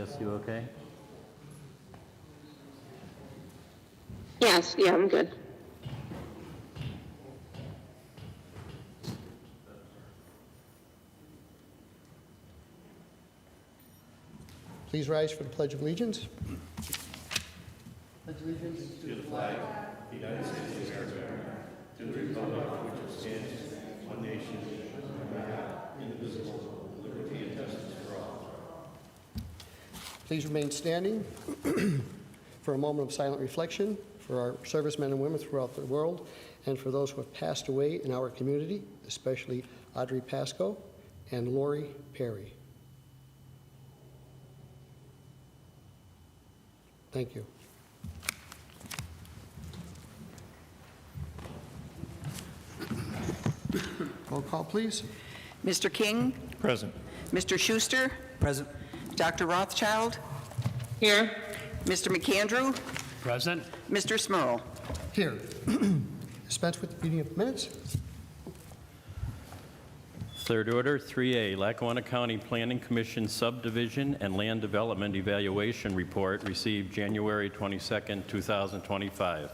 Jess, you okay? Yes, yeah, I'm good. Please rise for the Pledge of Allegiance. Please remain standing for a moment of silent reflection for our servicemen and women throughout the world and for those who have passed away in our community, especially Audrey Pasco and Lori Perry. Thank you. Roll call, please. Mr. King? Present. Mr. Schuster? Present. Dr. Rothschild? Here. Mr. McAndrew? Present. Mr. Smurl? Here. Dispense with the reading of minutes. Third order, 3A, Lackawanna County Planning Commission Subdivision and Land Development Evaluation Report received January 22, 2025.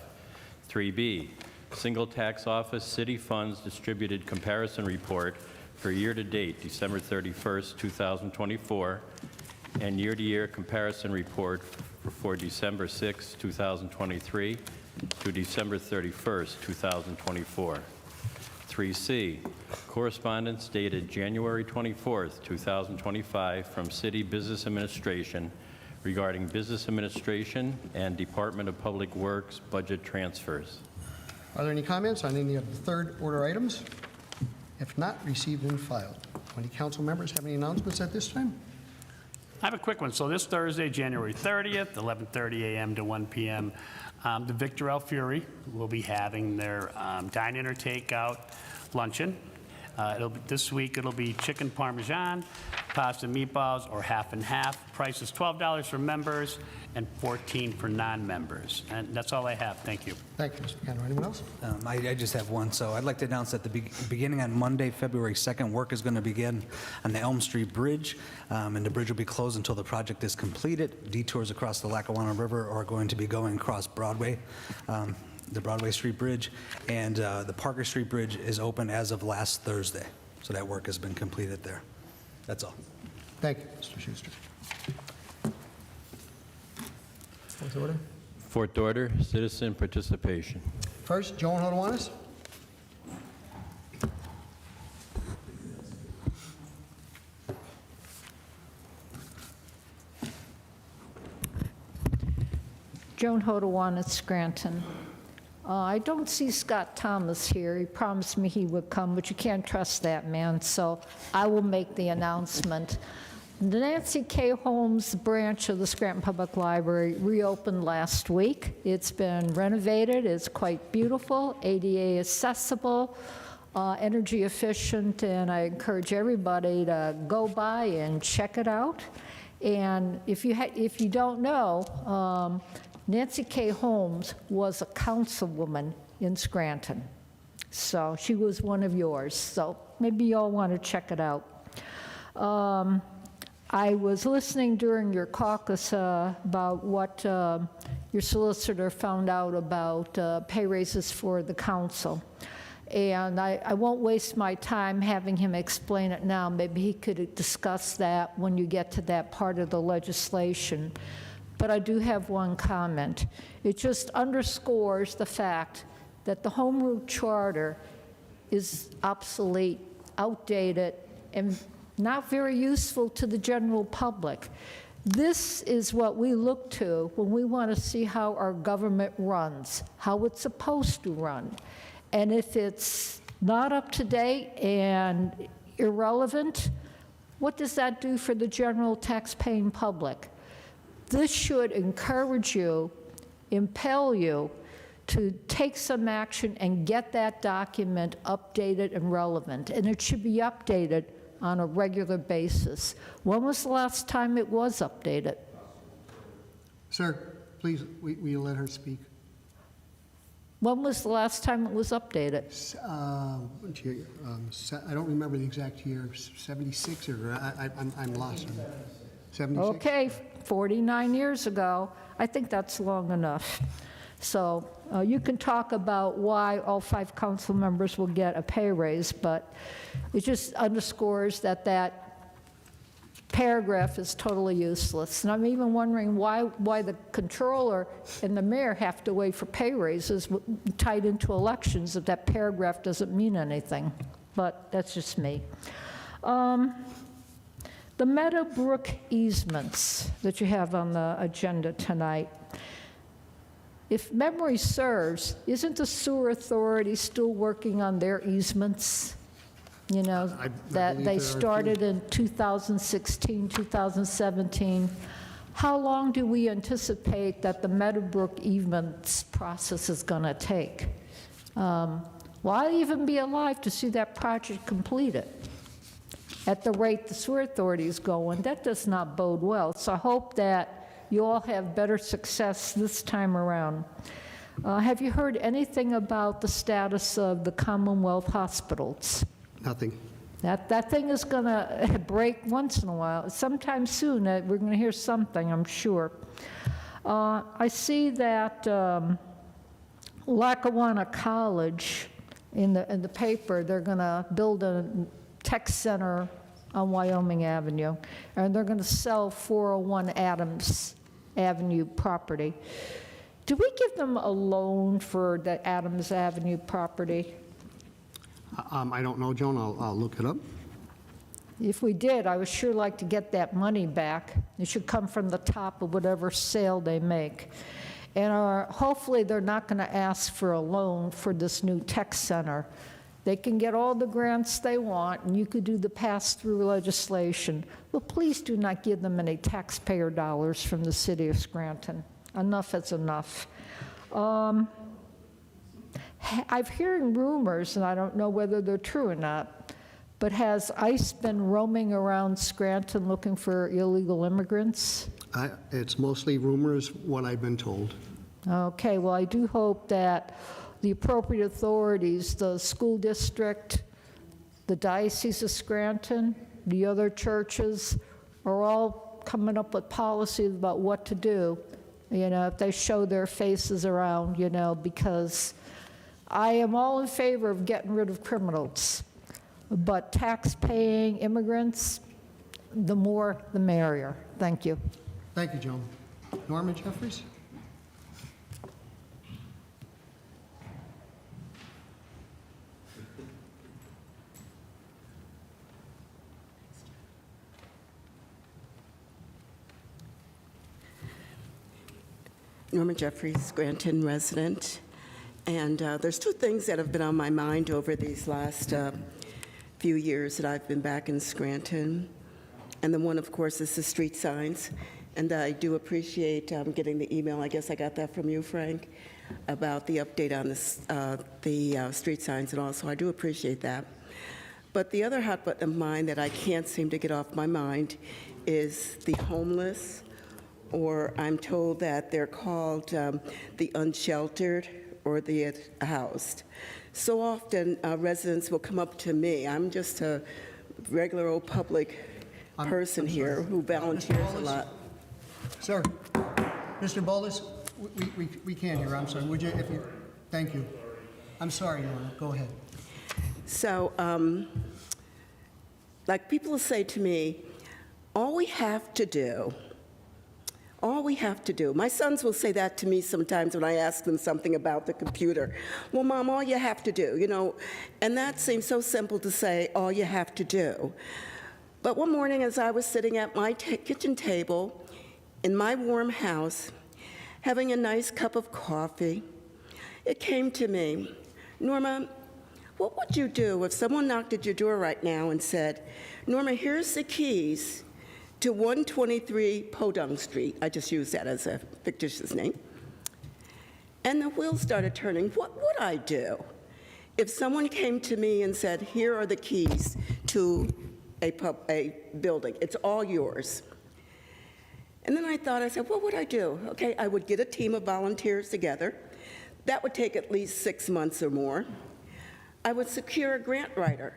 3B, Single Tax Office City Funds Distributed Comparison Report for year-to-date December 31, 2024, and year-to-year comparison report for December 6, 2023 to December 31, 2024. 3C, correspondence dated January 24, 2025 from City Business Administration regarding Business Administration and Department of Public Works budget transfers. Are there any comments on any of the third order items? If not, received and filed. Any council members have any announcements at this time? I have a quick one. So this Thursday, January 30th, 11:30 a.m. to 1 p.m., the Victor Alfieri will be having their dine-in or takeout luncheon. This week, it'll be chicken parmesan, pasta and meatballs, or half and half. Price is $12 for members and $14 for non-members. And that's all I have. Thank you. Thank you, Mr. McAndrew. Anyone else? I just have one. So I'd like to announce that beginning on Monday, February 2nd, work is going to begin on the Elm Street Bridge, and the bridge will be closed until the project is completed. Detours across the Lackawanna River are going to be going across Broadway, the Broadway Street Bridge, and the Parker Street Bridge is open as of last Thursday. So that work has been completed there. That's all. Thank you, Mr. Schuster. Fourth order. Fourth order, citizen participation. First, Joan Hodowanis. Joan Hodowan at Scranton. I don't see Scott Thomas here. He promised me he would come, but you can't trust that man, so I will make the announcement. The Nancy K. Holmes branch of the Scranton Public Library reopened last week. It's been renovated. It's quite beautiful, ADA accessible, energy efficient, and I encourage everybody to go by and check it out. And if you don't know, Nancy K. Holmes was a councilwoman in Scranton. So she was one of yours. So maybe you all want to check it out. I was listening during your caucus about what your solicitor found out about pay raises for the council. And I won't waste my time having him explain it now. Maybe he could discuss that when you get to that part of the legislation. But I do have one comment. It just underscores the fact that the Home Rule Charter is obsolete, outdated, and not very useful to the general public. This is what we look to when we want to see how our government runs, how it's supposed to run. And if it's not up to date and irrelevant, what does that do for the general tax-paying public? This should encourage you, impel you to take some action and get that document updated and relevant. And it should be updated on a regular basis. When was the last time it was updated? Sir, please, will you let her speak? When was the last time it was updated? I don't remember the exact year, 76 or I'm lost. 76? Okay, 49 years ago, I think that's long enough. So you can talk about why all 5 council members will get a pay raise, but it just underscores that that paragraph is totally useless. And I'm even wondering why the controller and the mayor have to wait for pay raises tied into elections if that paragraph doesn't mean anything. But that's just me. The Meadowbrook easements that you have on the agenda tonight, if memory serves, isn't the sewer authority still working on their easements? You know, I that believe they there are started in 2016, 2017. How long do we anticipate that the Meadowbrook easements process is going to take? Will I even be alive to see that project completed? At the rate the sewer authority is going, that does not bode well. So I hope that you all have better success this time around. Have you heard anything about the status of the Commonwealth hospitals? Nothing. That thing is going to break once in a while. Sometime soon, we're going to hear something, I'm sure. I see that Lackawanna College, in the paper, they're going to build a tech center on Wyoming Avenue, and they're going to sell 401 Adams Avenue property. Do we give them a loan for the Adams Avenue property? I don't know, Joan. I'll look it up. If we did, I would sure like to get that money back. It should come from the top of whatever sale they make. And hopefully they're not going to ask for a loan for this new tech center. They can get all the grants they want, and you could do the pass-through legislation. Well, please do not give them any taxpayer dollars from the city of Scranton. Enough is enough. I've hearing rumors, and I don't know whether they're true or not, but has ICE been roaming around Scranton looking for illegal immigrants? It's mostly rumors, what I've been told. Okay, well, I do hope that the appropriate authorities, the school district, the Diocese of Scranton, the other churches, are all coming up with policies about what to do, you know, if they show their faces around, you know, because I am all in favor of getting rid of criminals, but tax-paying immigrants, the more the merrier. Thank you. Thank you, Joan. Norma Jeffries? Norma Jeffries, Scranton resident. And there's 2 things that have been on my mind over these last few years that I've been back in Scranton. And the one, of course, is the street signs. And I do appreciate getting the email, I guess I got that from you, Frank, about the update on the street signs and all, so I do appreciate that. But the other hot button of mine that I can't seem to get off my mind is the homeless, or I'm told that they're called the unsheltered or the housed. So often residents will come up to me. I'm just a regular old public person here who volunteers a lot. Sir, Mr. Bolus, we can't hear. I'm sorry. Would you, if you, thank you. I'm sorry, Norma. Go ahead. So, like people say to me, all we have to do, my sons will say that to me sometimes when I ask them something about the computer. Well, Mom, all you have to do, you know, and that seems so simple to say, all you have to do. But one morning as I was sitting at my kitchen table in my warm house, having a nice cup of coffee, it came to me, Norma, what would you do if someone knocked at your door right now and said, Norma, here's the keys to 123 Podunk Street. I just used that as a fictitious name. And the wheels started turning. What would I do if someone came to me and said, here are the keys to a building. It's all yours. And then I said, what would I do? Okay, I would get a team of volunteers together. That would take at least 6 months or more. I would secure a grant writer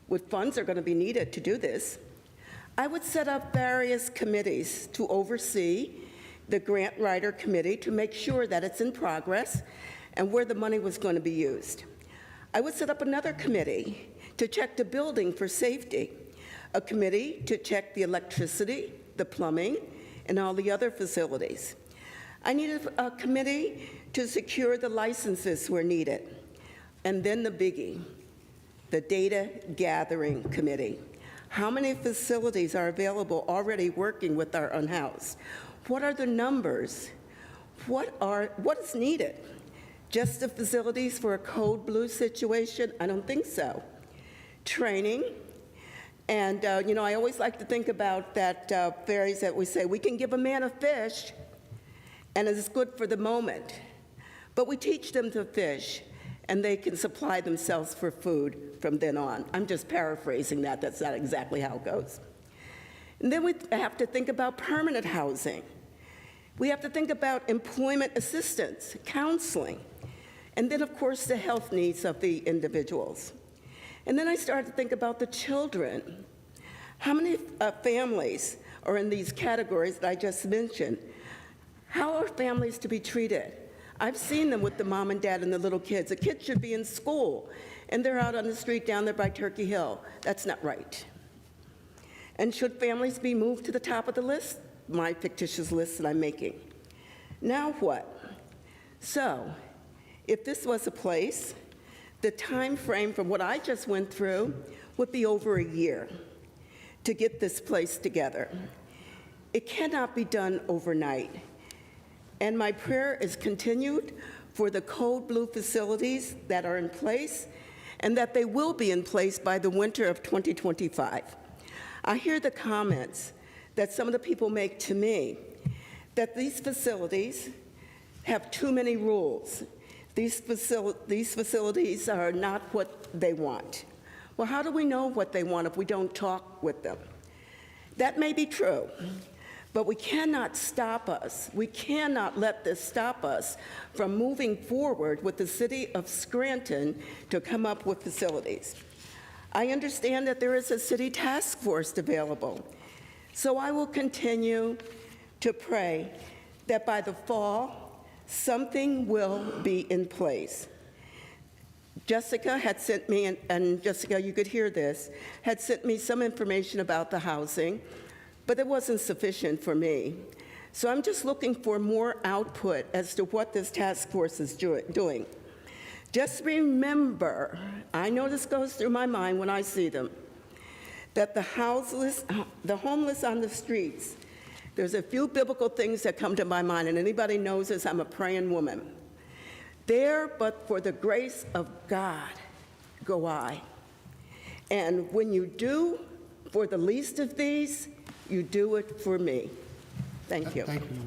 with funds that are going to be needed to do this. I would set up various committees to oversee the grant writer committee to make sure that it's in progress and where the money was going to be used. I would set up another committee to check the building for safety, a committee to check the electricity, the plumbing, and all the other facilities. I needed a committee to secure the licenses where needed. And then the biggie, the data gathering committee. How many facilities are available already working with our unhoused? What are the numbers? What is needed? Just the facilities for a code blue situation? I don't think so. Training. And, I always like to think about that phrase that we say, we can give a man a fish, and it's good for the moment. But we teach them to fish, and they can supply themselves for food from then on. I'm just paraphrasing that. That's not exactly how it goes. And then we have to think about permanent housing. We have to think about employment assistance, counseling, and then, of course, the health needs of the individuals. And then I started to think about the children. How many families are in these categories that I just mentioned? How are families to be treated? I've seen them with the mom and dad and the little kids. The kids should be in school, and they're out on the street down there by Turkey Hill. That's not right. And should families be moved to the top of the list? My fictitious list that I'm making. Now what? So, if this was a place, the time frame from what I just went through would be over a year to get this place together. It cannot be done overnight. And my prayer is continued for the Code Blue facilities that are in place and that they will be in place by the winter of 2025. I hear the comments that some of the people make to me that these facilities have too many rules. These facilities are not what they want. Well, how do we know what they want if we don't talk with them? That may be true, but we cannot stop us. We cannot let this stop us from moving forward with the city of Scranton to come up with facilities. I understand that there is a city task force available, so I will continue to pray that by the fall, something will be in place. Jessica had sent me, and Jessica, you could hear this, had sent me some information about the housing, but it wasn't sufficient for me. So I'm just looking for more output as to what this task force is doing. Just remember, I know this goes through my mind when I see them, that the homeless on the streets, there's a few biblical things that come to my mind, and anybody knows this, I'm a praying woman. There, but for the grace of God, go I. And when you do for the least of these, you do it for me. Thank you. Thank you.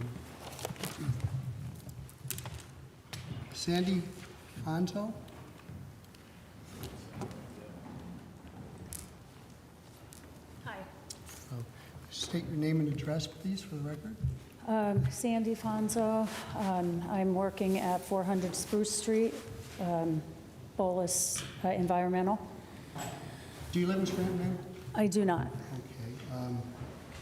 Sandy Fonzo? Hi. State your name and address, please, for the record. Sandy Fonzo. I'm working at 400 Spruce Street, Bolus Environmental. Do you live in Scranton now? I do not. Okay.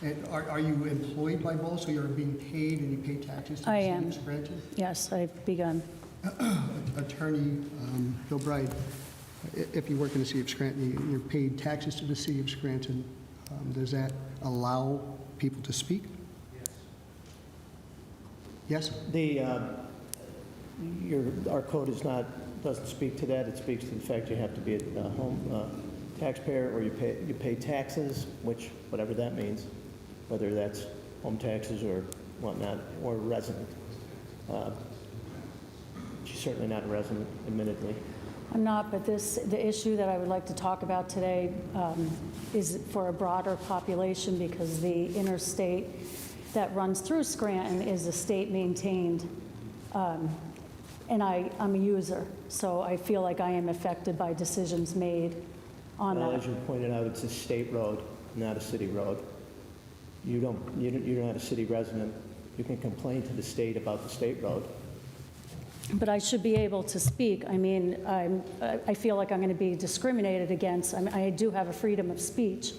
And are you employed by both, so you're being paid and you pay taxes to the I city am. of Scranton? Yes, I've begun. Attorney Bill Bride, if you work in the city of Scranton, you're paid taxes to the city of Scranton. Does that allow people to speak? Yes? Our code doesn't speak to that. It speaks to the fact you have to be a home taxpayer, or you pay taxes, which, whatever that means, whether that's home taxes or whatnot, or resident. She's certainly not a resident, admittedly. I'm not, but the issue that I would like to talk about today is for a broader population, because the interstate that runs through Scranton is a state-maintained, and I'm a user, so I feel like I am affected by decisions made on Well, that. as you pointed out, it's a state road, not a city road. You're not a city resident. You can complain to the state about the state road. But I should be able to speak. I mean, I feel like I'm going to be discriminated against. I do have a freedom of speech,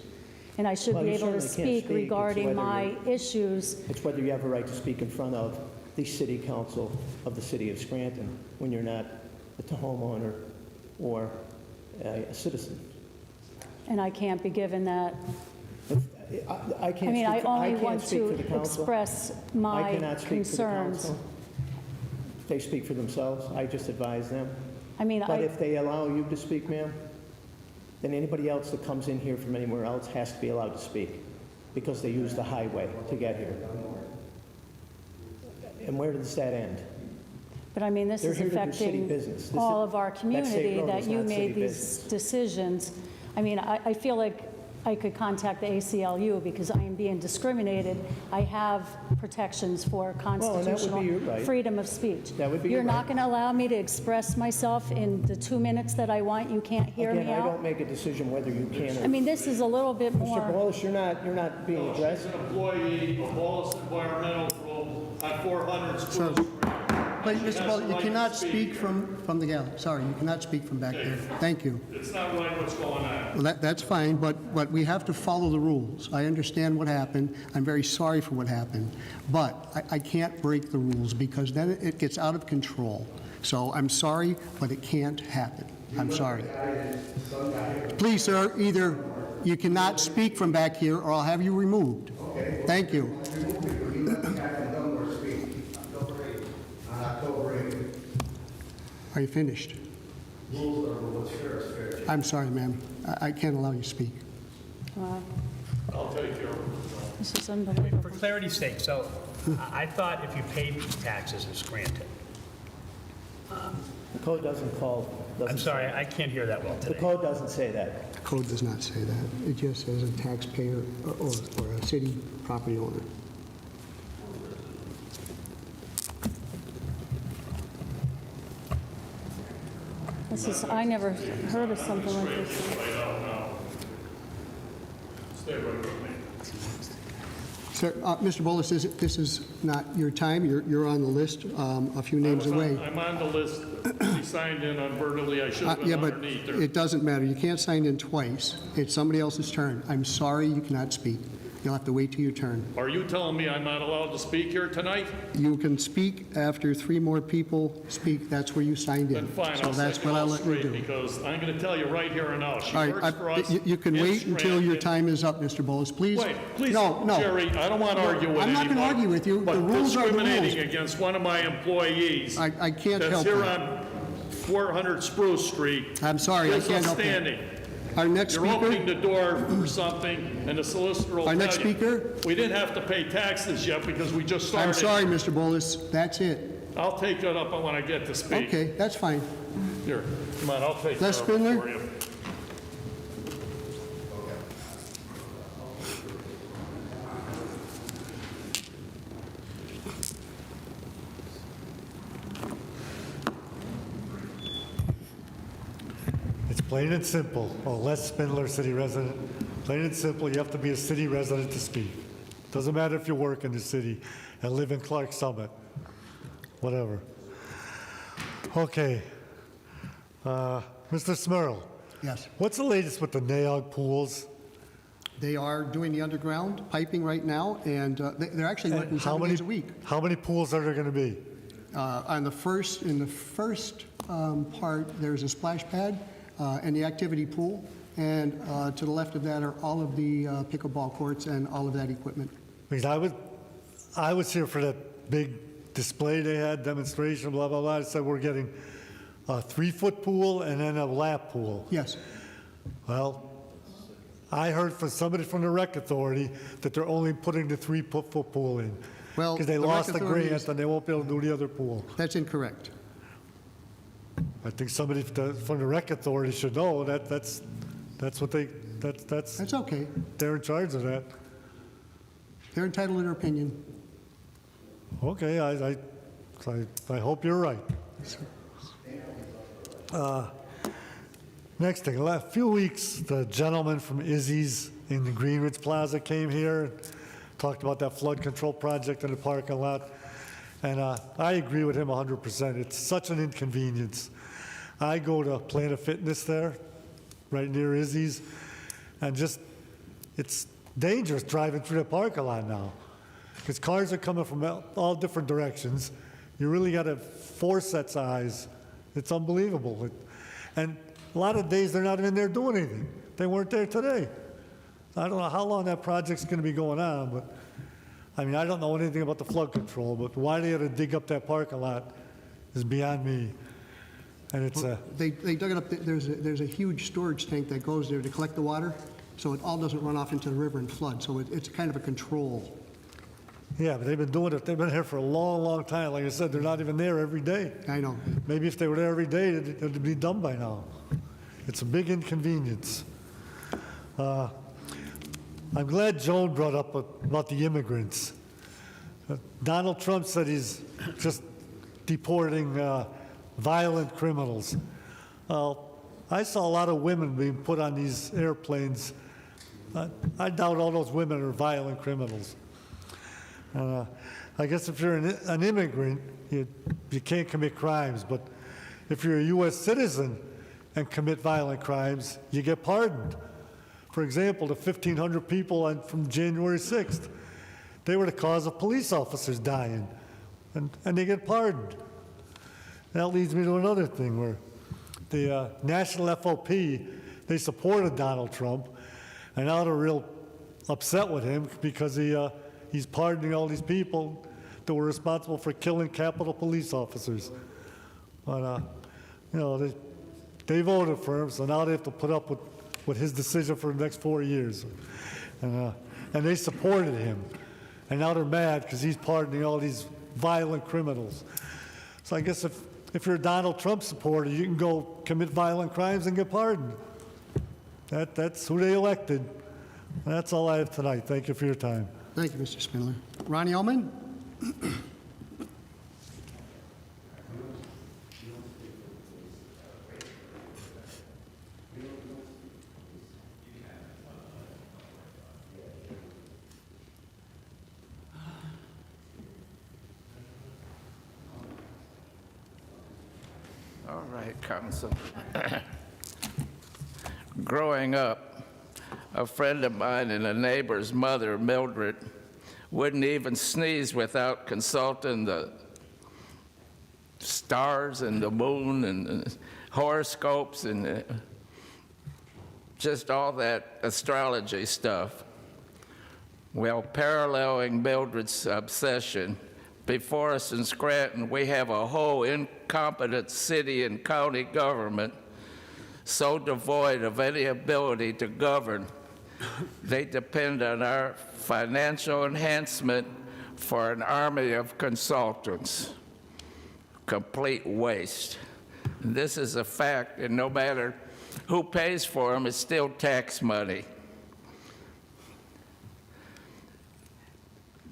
and I should Well, be you able to certainly can't speak speak. It's regarding whether my you're- issues. It's whether you have a right to speak in front of the city council of the city of Scranton when you're not a homeowner or a citizen. And I can't be given that. I I can't mean, I speak, only can't want speak for to the council. express I my cannot speak for the concerns. council. They speak for themselves. I just advise them. I mean, But if they allow you to speak, ma'am, then anybody else that comes in here from anywhere else has to be allowed to speak because they use the highway to get here. And where does that end? But I mean, this They're is here to do city affecting business. This all is- of our that state community, road that is you not city made these business. decisions. I mean, I feel like I could contact the ACLU because I am being discriminated. I have protections for would be constitutional your right. freedom of speech. That would be You're your not right. going to allow me to express myself in the 2 minutes that I want? You can't hear me Again, I out? don't make a decision whether you can or... I mean, this is a little bit Mr. more, Wallace, you're not being addressed. She's an employee of Wallace Environmental Group on 400 Spruce Street. But, She Mr. has Ball, the you right to cannot speak from the gallery. Sorry, you cannot speak from back there. Thank you. It's not right what's going on. Well, that's fine, but we have to follow the rules. I understand what happened. I'm very sorry for what happened. But I can't break the rules because then it gets out of control. So I'm sorry, but it can't happen. I'm sorry. Please, sir, either you cannot speak from back here or I'll have you removed. Thank you. Are you finished? I'm sorry, ma'am. I can't allow you to speak. I'll take care of it. this is unbelievable. For clarity's sake, so I thought if you paid taxes in Scranton, The code doesn't call... I'm sorry, I can't hear that well The today. code doesn't say that. The code does not say that. It just says a taxpayer or a city property owner. This is, I never heard of something like this. Stay right with me. Sir, Mr. Bolus, this is not your time. You're on the list, a few names away. I'm on the list. She signed in unvertently. I should have Yeah, been but underneath her. it doesn't matter. You can't sign in twice. It's somebody else's turn. I'm sorry, you cannot speak. You'll have to wait till your turn. Are you telling me I'm not allowed to speak here tonight? You can speak after 3 more people speak. That's where you signed in. Then fine, So I'll that's set you what I'll all let you straight do. because I'm going to tell you right here and now. She All works right, for us. you can in wait until your Scranton. time is up, Mr. Bolus, please. Wait, please, No, Jerry, I don't want to argue with I'm not anybody. going to argue with you. The But rules are the discriminating rules. against one of my employees I can't that's help here that. on 400 Spruce Street I'm sorry, I is can't help that. outstanding. Our next You're opening speaker, the door for something, and the solicitor will Our tell next you, speaker? we didn't have to pay taxes yet because we just started. I'm sorry, Mr. Bolus, that's it. I'll take it up when I get to speak. Okay, that's fine. Here, come on, I'll take care Les of it Spindler? for you. It's plain and simple. Oh, Les Spindler, city resident. Plain and simple, you have to be a city resident to speak. Doesn't matter if you work in the city and live in Clark Summit, whatever. Okay. Mr. Smurl, Yes. what's the latest with the NAOG pools? They are doing the underground piping right now, and they're actually working How 7 many days a week. How many pools are there going to be? In the first part, there's a splash pad and the activity pool, and to the left of that are all of the pickleball courts and all of that equipment. Because I was here for that big display they had, demonstration, blah, blah, blah. It said we're getting a 3-foot pool and then a lap pool. Yes. Well, I heard from somebody from the rec authority that they're only putting the 3-foot pool in. Well, Because they the rec lost the authority grant is- and they won't be able to do the other pool. That's incorrect. I think somebody from the rec authority should know that that's what That's okay. they're in charge of that. They're entitled to their opinion. Okay, I hope you're right. Next thing, a few weeks, the gentleman from Izzy's in the Greenridge Plaza came here, talked about that flood control project in the parking lot, and I agree with him 100%. It's such an inconvenience. I go to Planet Fitness there, right near Izzy's, and just it's dangerous driving through the parking lot now, because cars are coming from all different directions. You really got to 4 sets of eyes. It's unbelievable. And a lot of days, they're not in there doing anything. They weren't there today. I don't know how long that project's going to be going on, but, I mean, I don't know anything about the flood control, but why they had to dig up that parking lot is beyond me. And it's They dug it up, there's a huge storage tank that goes there to collect the water, so it all doesn't run off into the river and flood, so it's kind of a control. yeah, but they've been doing it, they've been here for a long, long time. Like I said, they're not even there every day. I know. Maybe if they were there every day, it'd be done by now. It's a big inconvenience. I'm glad Joan brought up about the immigrants. Donald Trump said he's just deporting violent criminals. I saw a lot of women being put on these airplanes. I doubt all those women are violent criminals. I guess if you're an immigrant, you can't commit crimes, but if you're a U.S. citizen and commit violent crimes, you get pardoned. For example, the 1,500 people from January 6th, they were the cause of police officers dying, and they get pardoned. That leads me to another thing where the National FOP, they supported Donald Trump, and now they're real upset with him because he's pardoning all these people that were responsible for killing Capitol police officers. But, you know, they voted for him, so now they have to put up with his decision for the next 4 years. And they supported him. And now they're mad because he's pardoning all these violent criminals. So I guess if you're a Donald Trump supporter, you can go commit violent crimes and get pardoned. That's who they elected. That's all I have tonight. Thank you for your time. Thank you, Mr. Spindler. Ronnie Ullman? All right, Council. Growing up, a friend of mine and a neighbor's mother, Mildred, wouldn't even sneeze without consulting the stars and the moon and horoscopes and just all that astrology stuff. Well, paralleling Mildred's obsession, before us in Scranton, we have a whole incompetent city and county government so devoid of any ability to govern. They depend on our financial enhancement for an army of consultants. Complete waste. This is a fact, and no matter who pays for them, it's still tax money.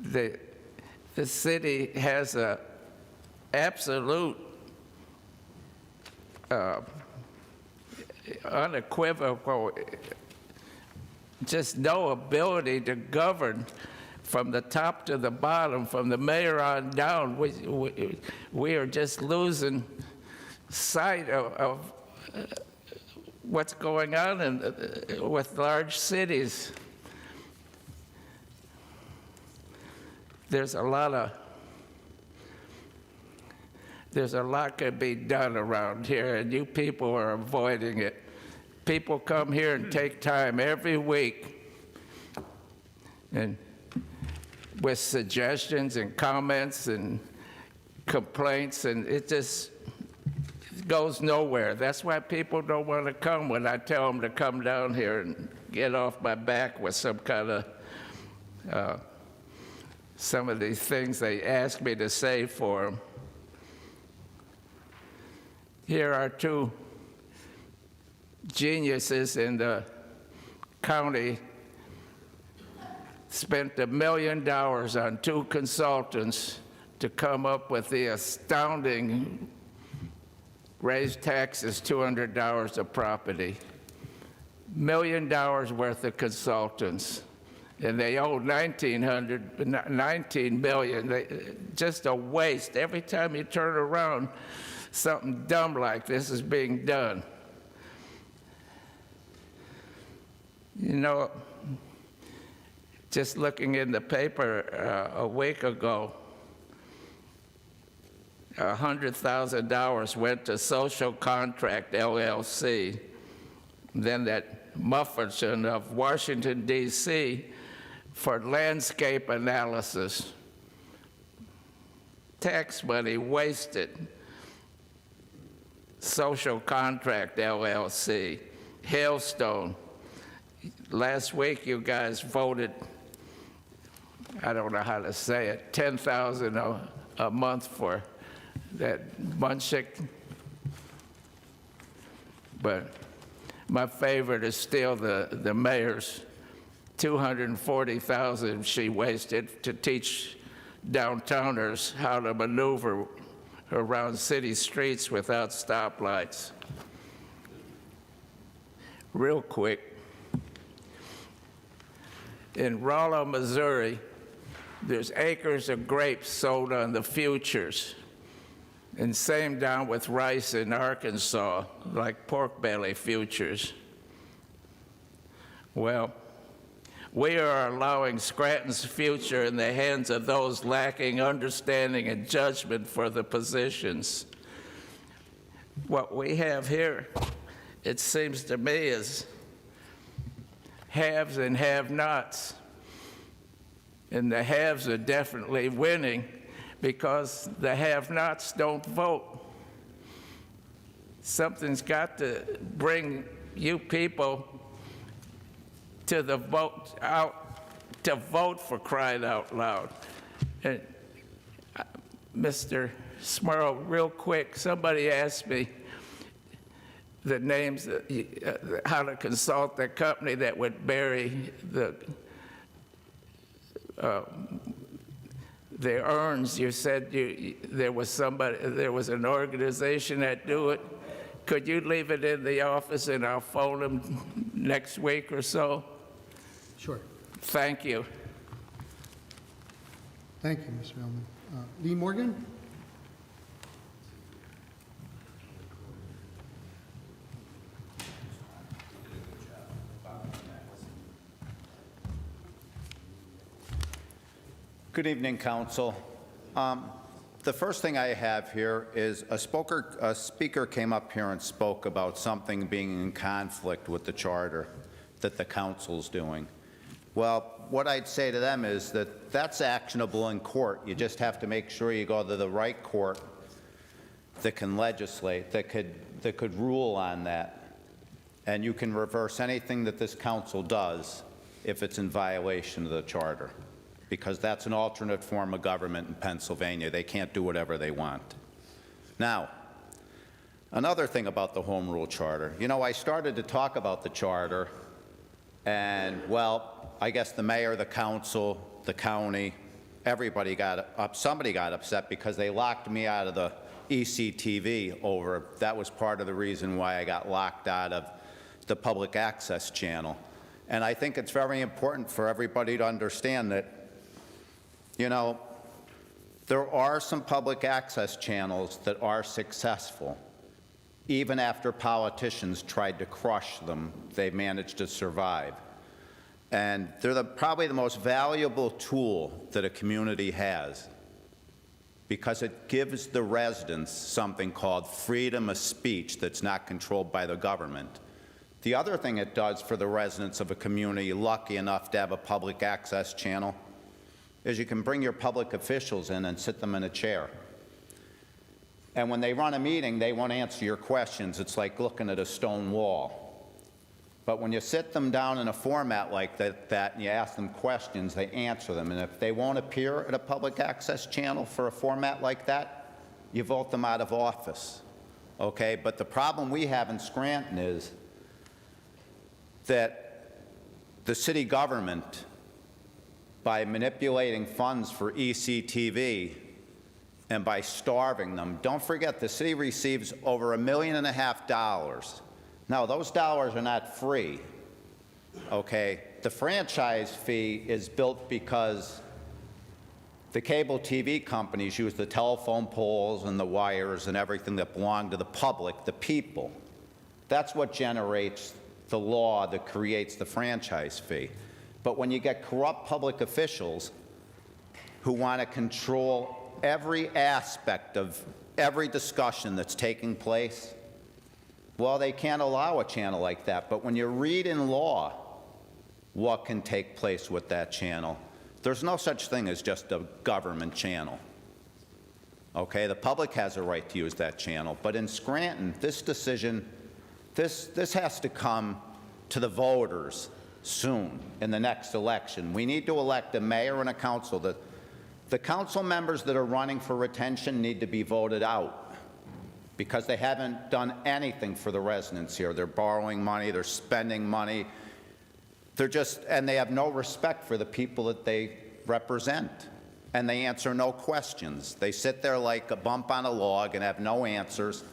The city has a absolute, unequivocal, just no ability to govern from the top to the bottom, from the mayor on down. We are just losing sight of what's going on with large cities. There's a lot can be done around here, and you people are avoiding it. People come here and take time every week and with suggestions and comments and complaints, and it just goes nowhere. That's why people don't want to come when I tell them to come down here and get off my back with some kind of some of these things they ask me to say for them. Here are two geniuses in the county spent $1 million on 2 consultants to come up with the astounding raise taxes $200 a property. $1 million worth of consultants. And they owe $19 million. Just a waste. Every time you turn around, something dumb like this is being done. You know, Just looking in the paper a week ago, $100,000 went to Social Contract LLC. Then that Mufferson of Washington, D.C. for landscape analysis. Tax money wasted. Social Contract LLC, Hailstone. Last week you guys voted, I don't know how to say it, $10,000 a month for that Munchik. But my favorite is still the mayor's $240,000 she wasted to teach downtowners how to maneuver around city streets without stoplights. Real quick, in Rollo, Missouri, there's acres of grapes sold on the futures. And same down with rice in Arkansas, like pork belly futures. Well, we are allowing Scranton's future in the hands of those lacking understanding and judgment for the positions. What we have here, it seems to me, is haves and have-nots. And the haves are definitely winning because the have-nots don't vote. Something's got to bring you people to the vote out, to vote, for crying out loud. And, Mr. Smurl, real quick, somebody asked me the names, how to consult the company that would bury the urns. You said there was an organization that do it. Could you leave it in the office and I'll phone them next week or so? Sure. Thank you. Thank you, Mr. Millman. Lee Morgan? Good evening, Council. The first thing I have here is a speaker came up here and spoke about something being in conflict with the charter that the Council's doing. Well, what I'd say to them is that that's actionable in court. You just have to make sure you go to the right court that can legislate, that could rule on that. And you can reverse anything that this Council does if it's in violation of the charter, because that's an alternate form of government in Pennsylvania. They can't do whatever they want. Now, another thing about the Home Rule Charter. You know, I started to talk about the charter, and, well, I guess the mayor, the council, the county, everybody somebody got upset because they locked me out of the ECTV that was part of the reason why I got locked out of the public access channel. And I think it's very important for everybody to understand that, you know, there are some public access channels that are successful. Even after politicians tried to crush them, they managed to survive. And they're probably the most valuable tool that a community has, because it gives the residents something called freedom of speech that's not controlled by the government. The other thing it does for the residents of a community lucky enough to have a public access channel is you can bring your public officials in and sit them in a chair. And when they run a meeting, they won't answer your questions. It's like looking at a stone wall. But when you sit them down in a format like that and you ask them questions, they answer them. And if they won't appear at a public access channel for a format like that, you vote them out of office. Okay? But the problem we have in Scranton is that the city government, by manipulating funds for ECTV and by starving them, don't forget the city receives over $1.5 million. Now, those dollars are not free, okay? The franchise fee is built because the cable TV companies use the telephone poles and the wires and everything that belong to the public, the people. That's what generates the law that creates the franchise fee. But when you get corrupt public officials who want to control every aspect of every discussion that's taking place, well, they can't allow a channel like that. But when you read in law what can take place with that channel, there's no such thing as just a government channel. Okay, the public has a right to use that channel. But in Scranton, this decision, this has to come to the voters soon in the next election. We need to elect a mayor and a council. The council members that are running for retention need to be voted out because they haven't done anything for the residents here. They're borrowing money, they're spending money. And they have no respect for the people that they represent. And they answer no questions. They sit there like a bump on a log and have no answers.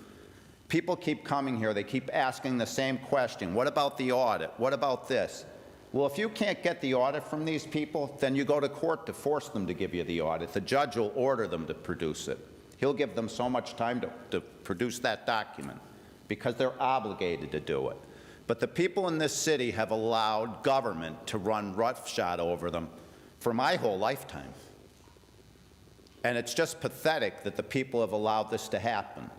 People keep coming here, they keep asking the same question. What about the audit? What about this? Well, if you can't get the audit from these people, then you go to court to force them to give you the audit. The judge will order them to produce it. He'll give them so much time to produce that document because they're obligated to do it. But the people in this city have allowed government to run roughshod over them for my whole lifetime. And it's just pathetic that the people have allowed this to happen.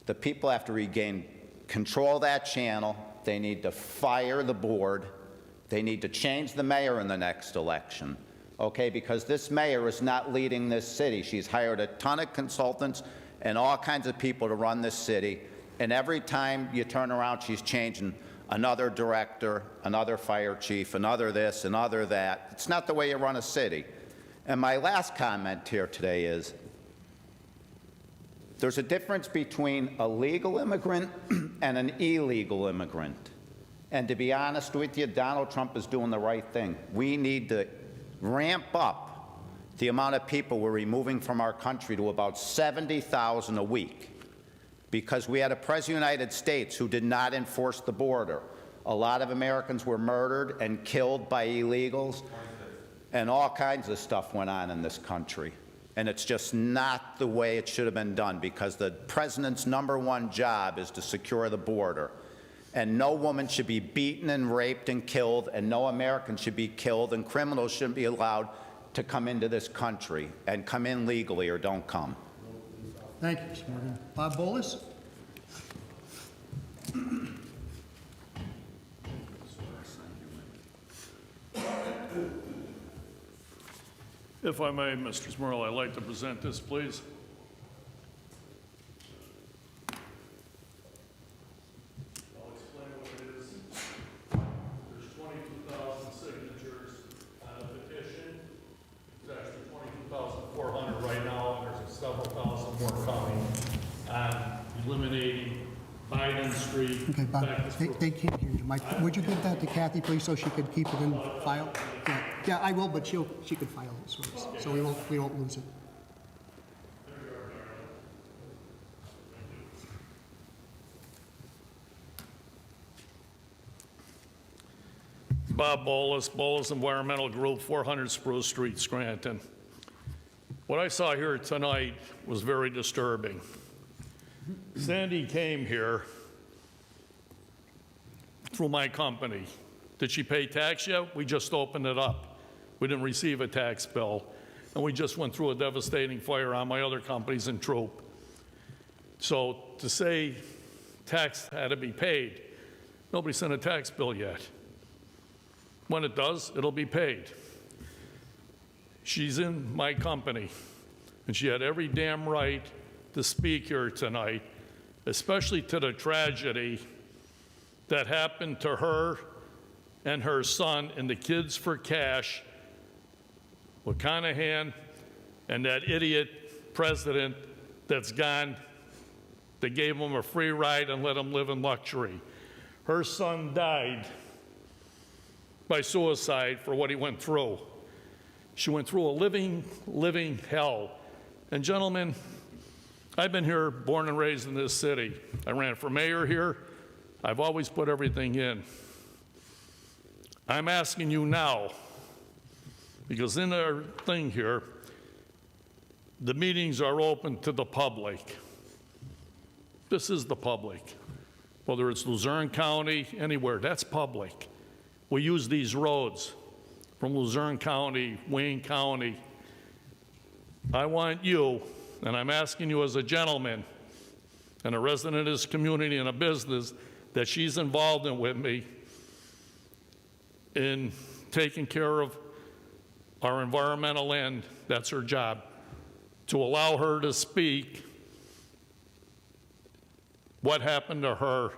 The people have to regain control of that channel. They need to fire the board. They need to change the mayor in the next election, okay? Because this mayor is not leading this city. She's hired a ton of consultants and all kinds of people to run this city. And every time you turn around, she's changing another director, another fire chief, another this, another that. It's not the way you run a city. And my last comment here today is, there's a difference between a legal immigrant and an illegal immigrant. And to be honest with you, Donald Trump is doing the right thing. We need to ramp up the amount of people we're removing from our country to about 70,000 a week, because we had a president of the United States who did not enforce the border. A lot of Americans were murdered and killed by illegals, and all kinds of stuff went on in this country. And it's just not the way it should have been done, because the president's #1 job is to secure the border. And no woman should be beaten and raped and killed, and no American should be killed, and criminals shouldn't be allowed to come into this country, and come in legally or don't come. Thank you, Mr. Morgan. Bob Bolus? If I may, Mr. Smurl, I'd like to present this, please. I'll explain what it is. There's 22,000 signatures on a petition. There's actually 22,400 right now, and there's several thousand more coming on eliminating Biden Street. Okay, Bob, Baptist Brook. they can't hear you. Mike, would you give that to Kathy, please, so she could keep it in file? Yeah, I will, but she could file it, so we won't lose it. Bob Bolus, Bolus Environmental Group, 400 Spruce Street, Scranton. What I saw here tonight was very disturbing. Sandy came here through my company. Did she pay tax yet? We just opened it up. We didn't receive a tax bill, and we just went through a devastating fire on my other companies in Troop. So to say tax had to be paid, nobody sent a tax bill yet. When it does, it'll be paid. She's in my company, and she had every damn right to speak here tonight, especially to the tragedy that happened to her and her son and the Kids for Cash with Conahan and that idiot president that's gone, that gave him a free ride and let him live in luxury. Her son died by suicide for what he went through. She went through a living hell. And gentlemen, I've been here, born and raised in this city. I ran for mayor here. I've always put everything in. I'm asking you now, because in our thing here, the meetings are open to the public. This is the public. Whether it's Luzerne County, anywhere, that's public. We use these roads. from Luzerne County, Wayne County. I want you, and I'm asking you as a gentleman and a resident of this community and a business that she's involved in with me in taking care of our environmental end, that's her job, to allow her to speak what happened to her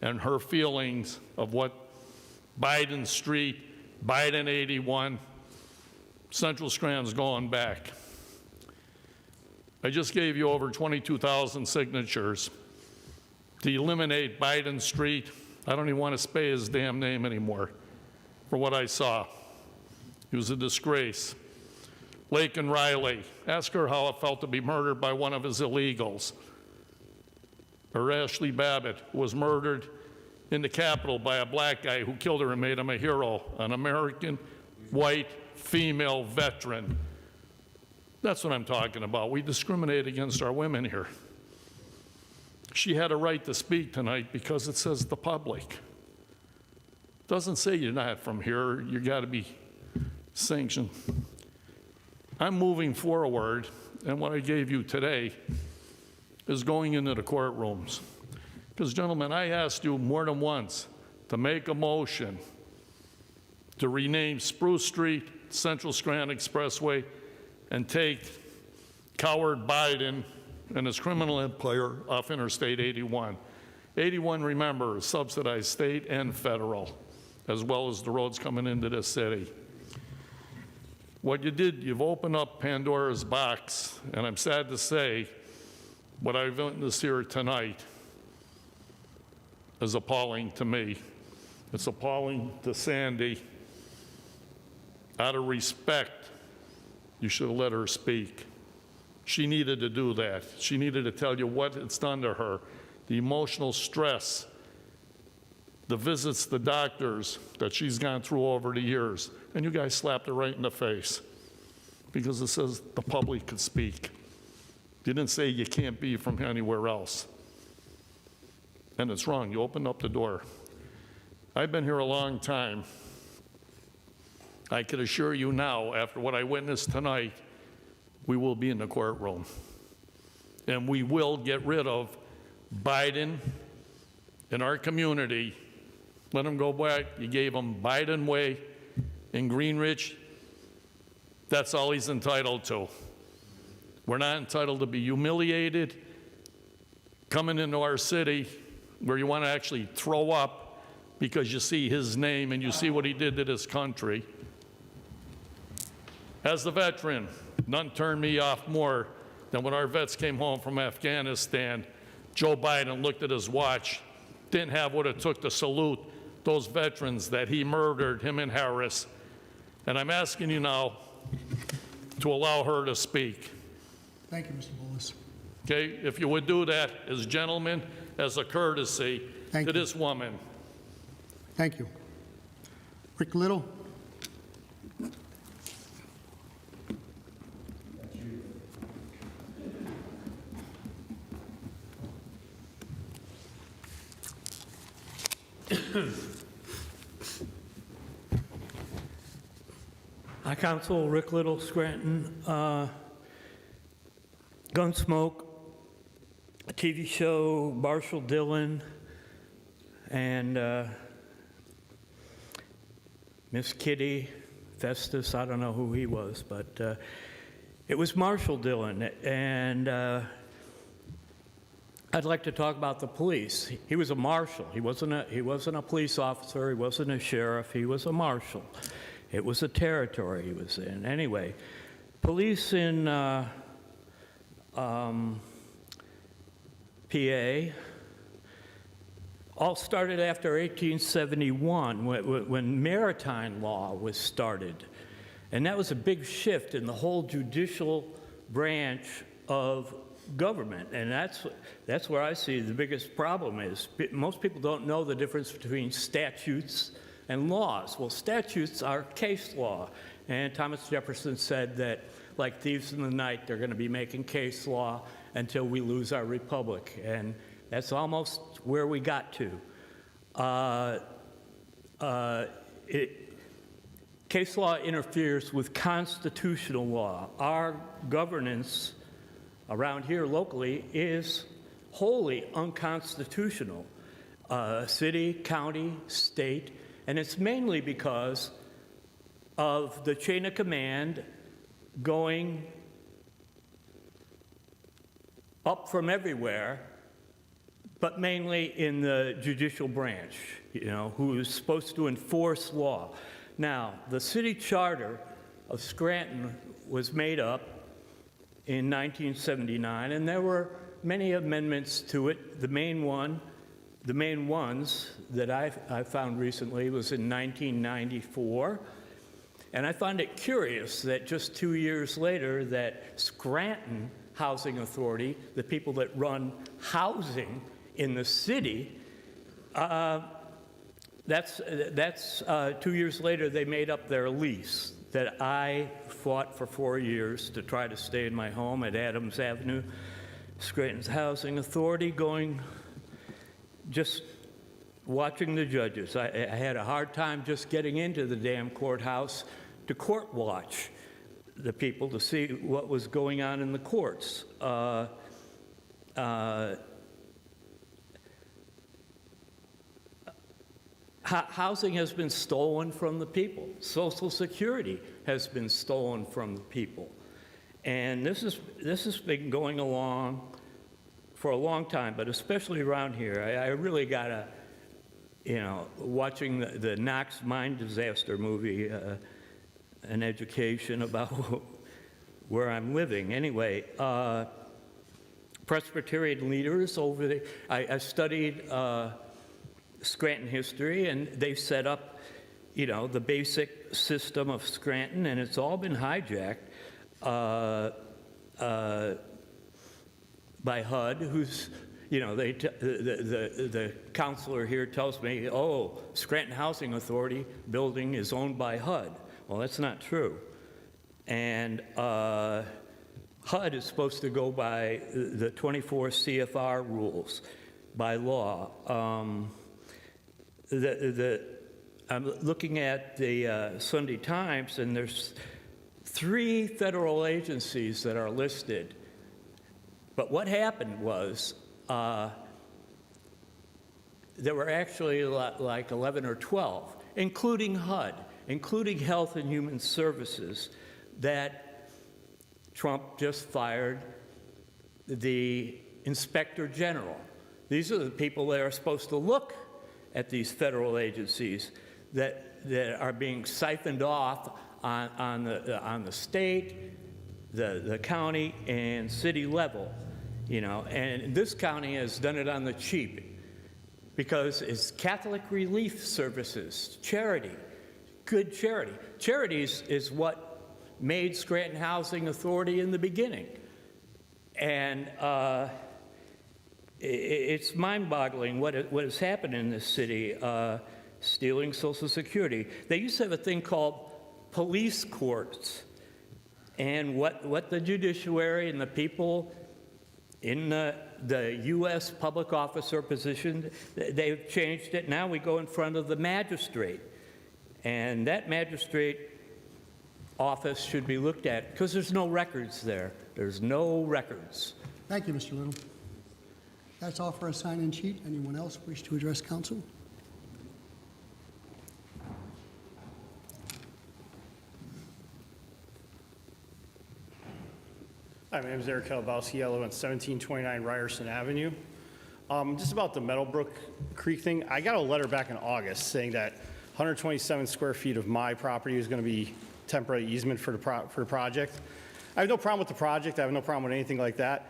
and her feelings of what Biden Street, Biden 81, Central Scranton's going back. I just gave you over 22,000 signatures to eliminate Biden Street. I don't even want to say his damn name anymore for what I saw. He was a disgrace. Lake and Riley, ask her how it felt to be murdered by one of his illegals. Or Ashley Babbitt was murdered in the Capitol by a black guy who killed her and made him a hero, an American white female veteran. That's what I'm talking about. We discriminate against our women here. She had a right to speak tonight because it says the public. Doesn't say you're not from here, you got to be sanctioned. I'm moving forward, and what I gave you today is going into the courtrooms. Because, gentlemen, I asked you more than once to make a motion to rename Spruce Street, Central Scranton Expressway, and take Coward Biden and his criminal empire off Interstate 81. 81, remember, is subsidized state and federal, as well as the roads coming into this city. What you did, you've opened up Pandora's box, and I'm sad to say, what I've witnessed here tonight is appalling to me. It's appalling to Sandy. Out of respect, you should have let her speak. She needed to do that. She needed to tell you what it's done to her, the emotional stress, the visits to doctors that she's gone through over the years. And you guys slapped her right in the face because it says the public could speak. You didn't say you can't be from anywhere else. And it's wrong. You opened up the door. I've been here a long time. I can assure you now, after what I witnessed tonight, we will be in the courtroom. And we will get rid of Biden in our community. Let him go back. You gave him Biden Way in Greenwich. That's all he's entitled to. We're not entitled to be humiliated coming into our city where you want to actually throw up because you see his name and you see what he did to this country. As the veteran, none turned me off more than when our vets came home from Afghanistan. Joe Biden looked at his watch, didn't have what it took to salute those veterans that he murdered, him and Harris. And I'm asking you now to allow her to speak. Thank you, Mr. Bullis. Okay, if you would do that as gentlemen, as a courtesy to this woman. Thank you. Rick Little. Hi, Council. Rick Little, Scranton. Gunsmoke, a TV show, Marshall Dillon, and Miss Kitty Festus. I don't know who he was, but it was Marshall Dillon. And I'd like to talk about the police. He was a marshal. He wasn't a police officer. He wasn't a sheriff. He was a marshal. It was a territory he was in. Anyway, police in PA all started after 1871 when maritime law was started. And that was a big shift in the whole judicial branch of government. And that's where I see the biggest problem is. Most people don't know the difference between statutes and laws. Well, statutes are case law. And Thomas Jefferson said that, like thieves in the night, they're going to be making case law until we lose our republic. And that's almost where we got to. case law interferes with constitutional law. Our governance around here locally is wholly unconstitutional. City, county, state, and it's mainly because of the chain of command going up from everywhere, but mainly in the judicial branch, who is supposed to enforce law. Now, the city charter of Scranton was made up in 1979, and there were many amendments to it. The main ones that I found recently was in 1994. And I find it curious that just 2 years later that Scranton Housing Authority, the people that run housing in the city, that's 2 years later they made up their lease that I fought for 4 years to try to stay in my home at Adams Avenue, Scranton's Housing Authority, just watching the judges. I had a hard time just getting into the damn courthouse to court watch the people to see what was going on in the courts. Housing has been stolen from the people. Social Security has been stolen from the people. And this has been going along for a long time, but especially around here. I really got to, watching the Knox mine disaster movie, an education about where I'm living. Anyway, Presbyterian leaders over there, I studied Scranton history, and they've set up, the basic system of Scranton, and it's all been hijacked by HUD, who's, the counselor here tells me, oh, Scranton Housing Authority building is owned by HUD. Well, that's not true. And HUD is supposed to go by the 24 CFR rules, by law. I'm looking at the Sunday Times, and there's 3 federal agencies that are listed. But what happened was there were actually like 11 or 12, including HUD, including Health and Human Services, that Trump just fired the Inspector General. These are the people that are supposed to look at these federal agencies that are being siphoned off on the state, the county, and city level, And this county has done it on the cheap because it's Catholic Relief Services, charity, good charity. Charities is what made Scranton Housing Authority in the beginning. And it's mind-boggling what has happened in this city, stealing Social Security. They used to have a thing called police courts, and what the judiciary and the people in the U.S. public officer position, they've changed it. Now we go in front of the magistrate, and that magistrate office should be looked at because there's no records there. There's no records. Thank you, Mr. Little. That's all for a sign-in sheet. Anyone else wish to address council? Hi, my name is Eric Kalabowski. I live on 1729 Ryerson Avenue. Just about the Meadowbrook Creek thing, I got a letter back in August saying that 127 square feet of my property is going to be temporary easement for the project. I have no problem with the project. I have no problem with anything like that.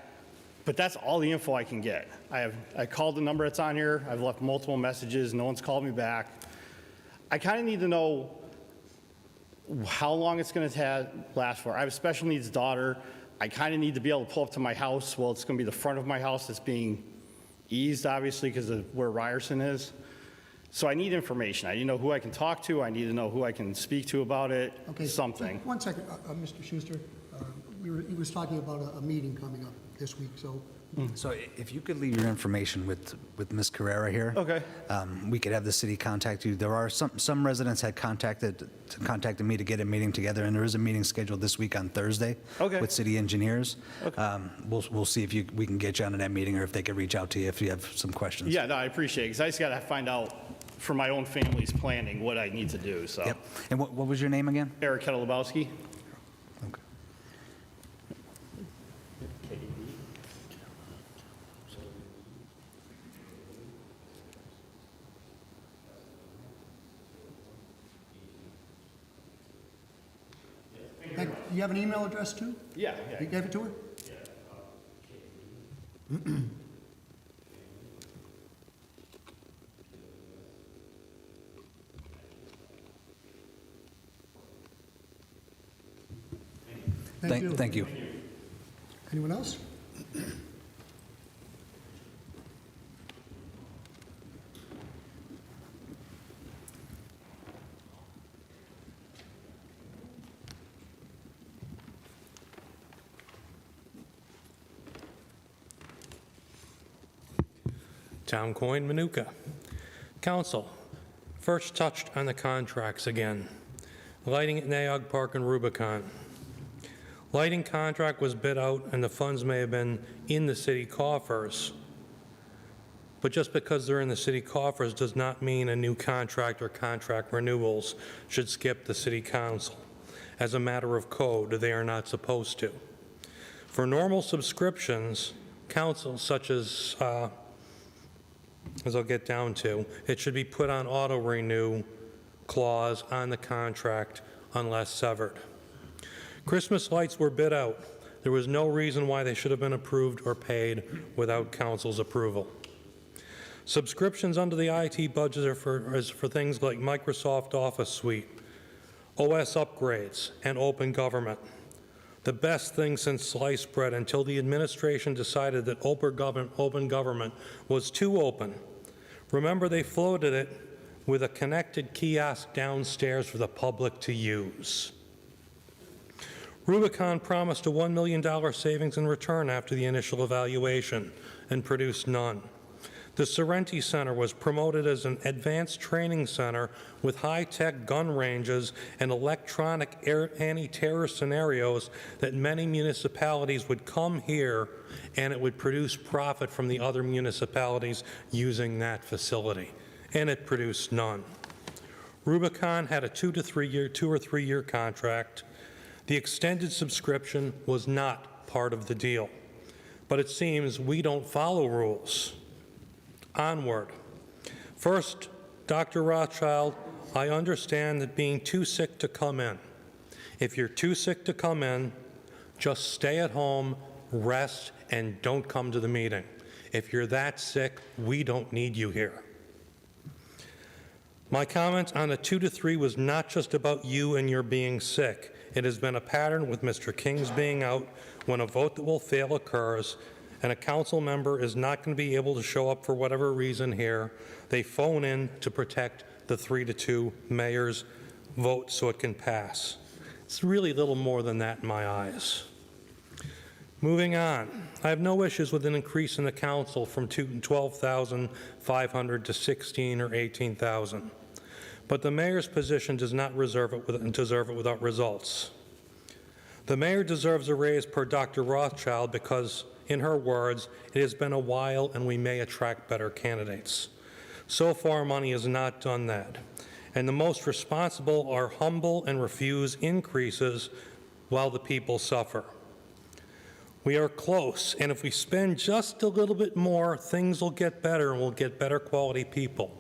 But that's all the info I can get. I called the number that's on here. I've left multiple messages. No one's called me back. I kind of need to know how long it's going to last for. I have a special needs daughter. I kind of need to be able to pull up to my house. Well, it's going to be the front of my house that's being eased, obviously, because of where Ryerson is. So I need information. I need to know who I can talk to. I need to know who I can speak to about it, Okay. something. One second, Mr. Schuster. He was talking about a meeting coming up this week, so So if you could leave your information with Ms. Carrera here. Okay. We could have the city contact you. There are some residents had contacted me to get a meeting together, and there is a meeting scheduled this week on Thursday. Okay. With city engineers. We'll see if we can get you on that meeting, or if they could reach out to you if you have some questions. Yeah, no, I appreciate it, because I just got to find out for my own family's planning what I need to do, so. Yep. And what was your name again? Eric Ketelabowski. Okay. you have an email address too? Yeah, You gave it to her? Thank you. Anyone else? Town Coin, Manuka. Council, first touched on the contracts again. Lighting at Naog Park and Rubicon. Lighting contract was bid out and the funds may have been in the city coffers. But just because they're in the city coffers does not mean a new contract or contract renewals should skip the city council. As a matter of code, they are not supposed to. For normal subscriptions, councils such as I'll get down to, it should be put on auto-renew clause on the contract unless severed. Christmas lights were bid out. There was no reason why they should have been approved or paid without council's approval. Subscriptions under the IT budget are for things like Microsoft Office Suite, OS upgrades, and open government. The best thing since sliced bread until the administration decided that open government was too open. Remember, they floated it with a connected kiosk downstairs for the public to use. Rubicon promised a $1 million savings in return after the initial evaluation and produced none. The Sorrenti Center was promoted as an advanced training center with high-tech gun ranges and electronic anti-terror scenarios that many municipalities would come here and it would produce profit from the other municipalities using that facility. And it produced none. Rubicon had a 2 or 3 year contract. The extended subscription was not part of the deal. But it seems we don't follow rules. Onward. First, Dr. Rothschild, I understand that being too sick to come in. If you're too sick to come in, just stay at home, rest, and don't come to the meeting. If you're that sick, we don't need you here. My comment on the 2 to 3 was not just about you and your being sick. It has been a pattern with Mr. King's being out when a vote that will fail occurs and a council member is not going to be able to show up for whatever reason here. They phone in to protect the 3 to 2 mayor's vote so it can pass. It's really little more than that in my eyes. Moving on, I have no issues with an increase in the council from 12,500 to 16 or 18,000. But the mayor's position does not deserve it without results. The mayor deserves a raise per Dr. Rothschild because, in her words, it has been a while and we may attract better candidates. So far, money has not done that. And the most responsible are humble and refuse increases while the people suffer. We are close, and if we spend just a little bit more, things will get better and we'll get better quality people.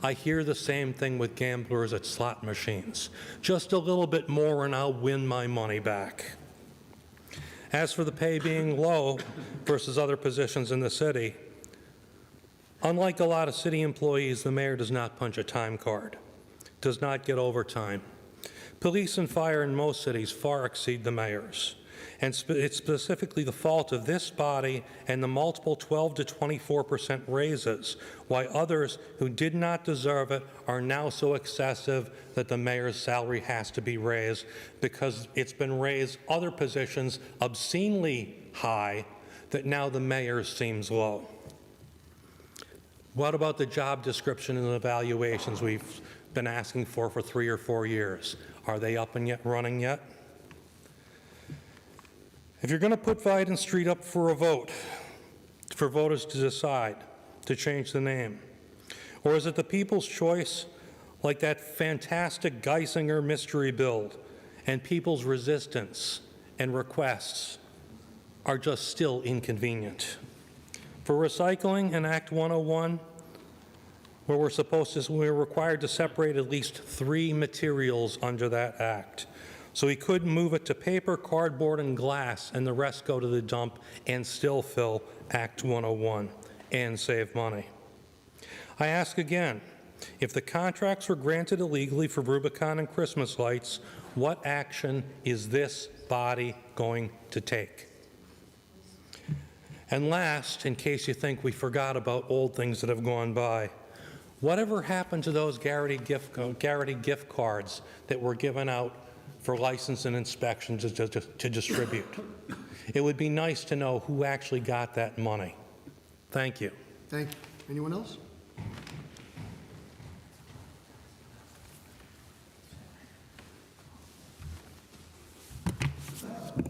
I hear the same thing with gamblers at slot machines. Just a little bit more and I'll win my money back. As for the pay being low versus other positions in the city, unlike a lot of city employees, the mayor does not punch a time card, does not get overtime. Police and fire in most cities far exceed the mayor's. And it's specifically the fault of this body and the multiple 12 to 24% raises, why others who did not deserve it are now so excessive that the mayor's salary has to be raised, because it's been raised other positions obscenely high that now the mayor's seems low. What about the job description and evaluations we've been asking for 3 or 4 years? Are they up and yet running yet? If you're going to put Vyden Street up for a vote, for voters to decide to change the name, or is it the people's choice, like that fantastic Geisinger mystery build, and people's resistance and requests are just still inconvenient? For recycling and Act 101, where we're required to separate at least 3 materials under that act. So we could move it to paper, cardboard, and glass, and the rest go to the dump and still fill Act 101 and save money. I ask again, if the contracts were granted illegally for Rubicon and Christmas lights, what action is this body going to take? And last, in case you think we forgot about old things that have gone by, whatever happened to those Garrity gift cards that were given out for license and inspection to distribute? It would be nice to know who actually got that money. Thank you. Thank you. Anyone else?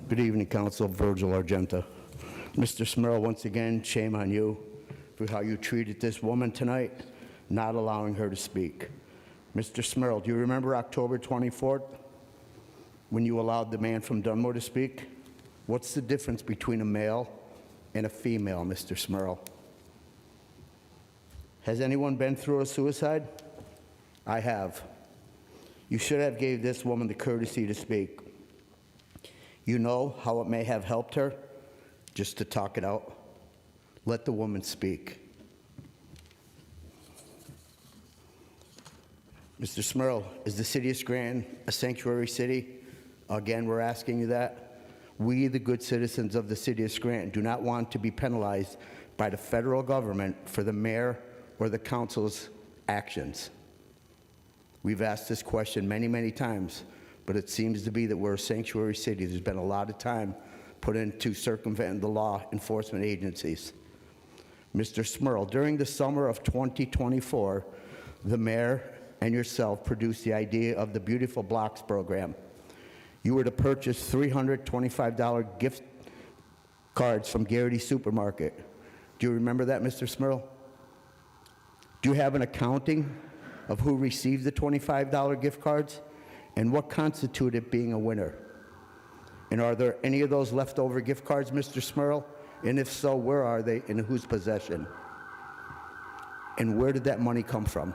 Good evening, Council. Virgil Argenta. Mr. Smurl, once again, shame on you for how you treated this woman tonight, not allowing her to speak. Mr. Smurl, do you remember October 24th when you allowed the man from Dunmore to speak? What's the difference between a male and a female, Mr. Smurl? Has anyone been through a suicide? I have. You should have gave this woman the courtesy to speak. You know how it may have helped her just to talk it out. Let the woman speak. Mr. Smurl, is the city of Scranton a sanctuary city? Again, we're asking you that. We, the good citizens of the city of Scranton, do not want to be penalized by the federal government for the mayor or the council's actions. We've asked this question many, many times, but it seems to be that we're a sanctuary city. There's been a lot of time put into circumventing the law enforcement agencies. Mr. Smurl, during the summer of 2024, the mayor and yourself produced the idea of the Beautiful Blocks program. You were to purchase $325 gift cards from Garrity Supermarket. Do you remember that, Mr. Smurl? Do you have an accounting of who received the $25 gift cards and what constituted being a winner? And are there any of those leftover gift cards, Mr. Smurl? And if so, where are they, in whose possession? And where did that money come from?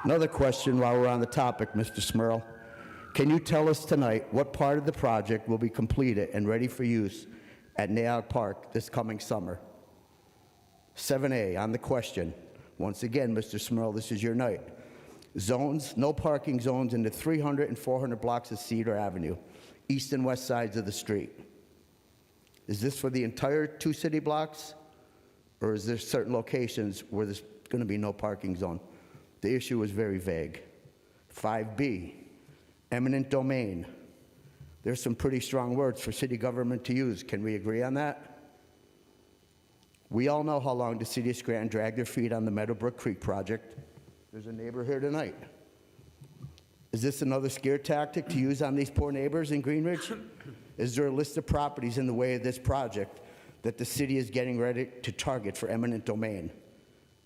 Another question while we're on the topic, Mr. Smurl. Can you tell us tonight what part of the project will be completed and ready for use at Nahog Park this coming summer? 7A, on the question. Once again, Mr. Smurl, this is your night. Zones, no parking zones in the 300 and 400 blocks of Cedar Avenue, east and west sides of the street. Is this for the entire 2 city blocks? Or is there certain locations where there's going to be no parking zone? The issue is very vague. 5B, eminent domain. There's some pretty strong words for city government to use. Can we agree on that? We all know how long the city of Scranton dragged their feet on the Meadowbrook Creek project. There's a neighbor here tonight. Is this another scare tactic to use on these poor neighbors in Greenridge? Is there a list of properties in the way of this project that the city is getting ready to target for eminent domain?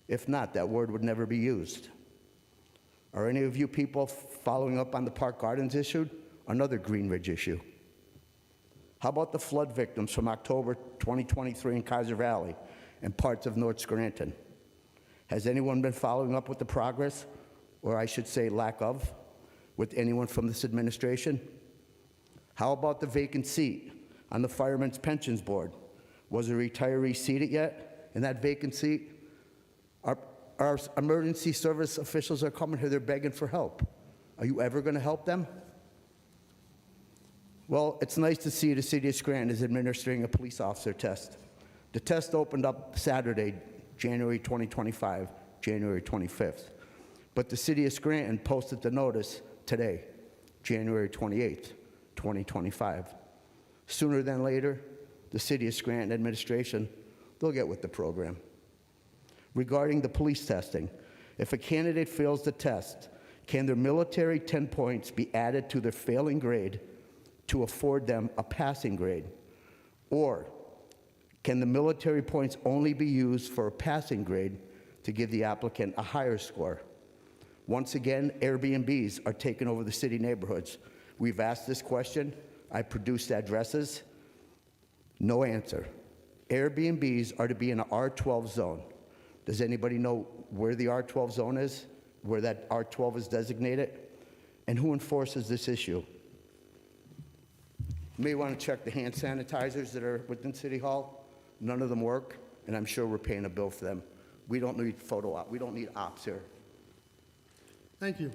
If not, that word would never be used. Are any of you people following up on the Park Gardens issue? Another Greenridge issue. How about the flood victims from October 2023 in Kaiser Valley and parts of North Scranton? Has anyone been following up with the progress, or I should say lack of, with anyone from this administration? How about the vacant seat on the Firemen's Pensions Board? Was a retiree seated yet in that vacant seat? Our emergency service officials are coming here, they're begging for help. Are you ever going to help them? Well, it's nice to see the city of Scranton is administering a police officer test. The test opened up Saturday, January 2025, January 25th. But the city of Scranton posted the notice today, January 28th, 2025. Sooner than later, the city of Scranton administration, they'll get with the program. Regarding the police testing, if a candidate fails the test, can their military 10 points be added to their failing grade to afford them a passing grade? Or can the military points only be used for a passing grade to give the applicant a higher score? Once again, Airbnbs are taking over the city neighborhoods. We've asked this question. I produced addresses. No answer. Airbnbs are to be in an R12 zone. Does anybody know where the R12 zone is? Where that R12 is designated? And who enforces this issue? You may want to check the hand sanitizers that are within City Hall. None of them work, and I'm sure we're paying a bill for them. We don't need photo op. We don't need ops here. Thank you.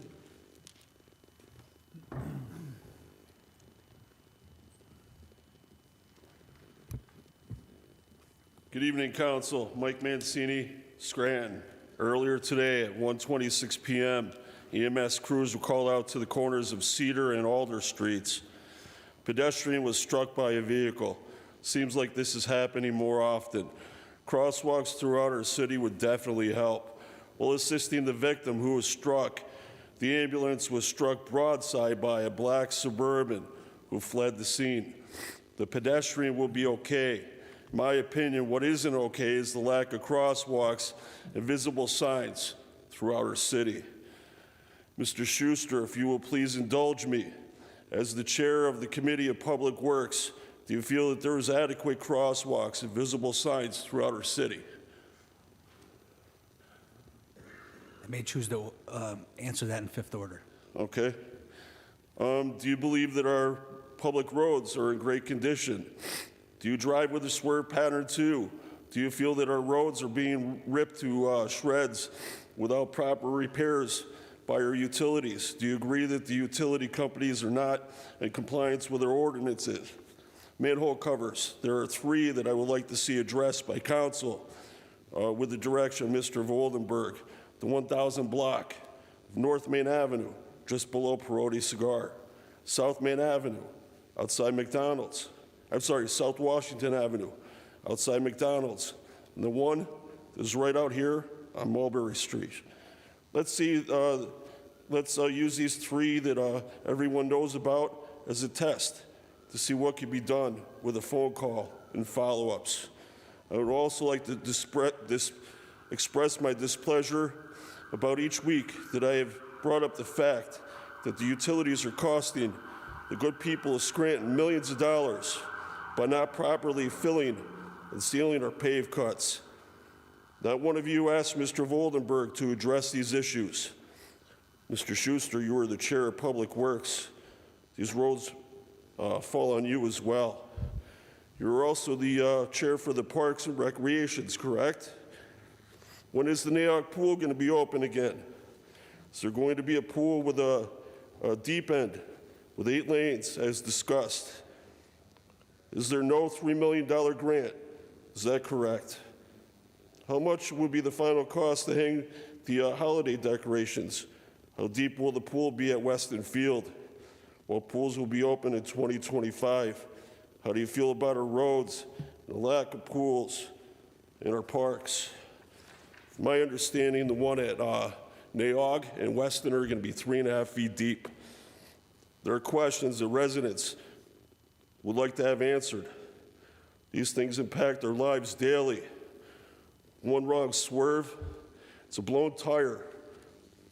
Good evening, Council. Mike Mancini, Scranton. Earlier today at 1:26 p.m., EMS crews were called out to the corners of Cedar and Alder Streets. Pedestrian was struck by a vehicle. Seems like this is happening more often. Crosswalks throughout our city would definitely help. While assisting the victim who was struck, the ambulance was struck broadside by a black Suburban who fled the scene. The pedestrian will be okay. In my opinion, what isn't okay is the lack of crosswalks and visible signs throughout our city. Mr. Schuster, if you will please indulge me. As the chair of the Committee of Public Works, do you feel that there is adequate crosswalks and visible signs throughout our city? I may choose to answer that in fifth order. Okay. Do you believe that our public roads are in great condition? Do you drive with a swerve pattern too? Do you feel that our roads are being ripped to shreds without proper repairs by our utilities? Do you agree that the utility companies are not in compliance with their ordinances? Manhole covers. There are 3 that I would like to see addressed by council with the direction of Mr. Voldenberg. The 1000 block of North Main Avenue, just below Perotti Cigar. South Main Avenue, outside McDonald's. I'm sorry, South Washington Avenue, outside McDonald's. And the one is right out here on Mulberry Street. Let's use these 3 that everyone knows about as a test to see what can be done with a phone call and follow-ups. I would also like to express my displeasure about each week that I have brought up the fact that the utilities are costing the good people of Scranton millions of dollars by not properly filling and sealing our pave cuts. Not one of you asked Mr. Voldenberg to address these issues. Mr. Schuster, you are the chair of Public Works. These roads fall on you as well. You're also the chair for the Parks and Recreations, correct? When is the Nayoc Pool going to be open again? Is there going to be a pool with a deep end with 8 lanes as discussed? Is there no $3 million grant? Is that correct? How much will be the final cost to hang the holiday decorations? How deep will the pool be at Weston Field? Well, pools will be open in 2025. How do you feel about our roads and the lack of pools in our parks? From my understanding, the one at Naog and Weston are going to be 3.5 feet deep. There are questions that residents would like to have answered. These things impact our lives daily. One wrong swerve, it's a blown tire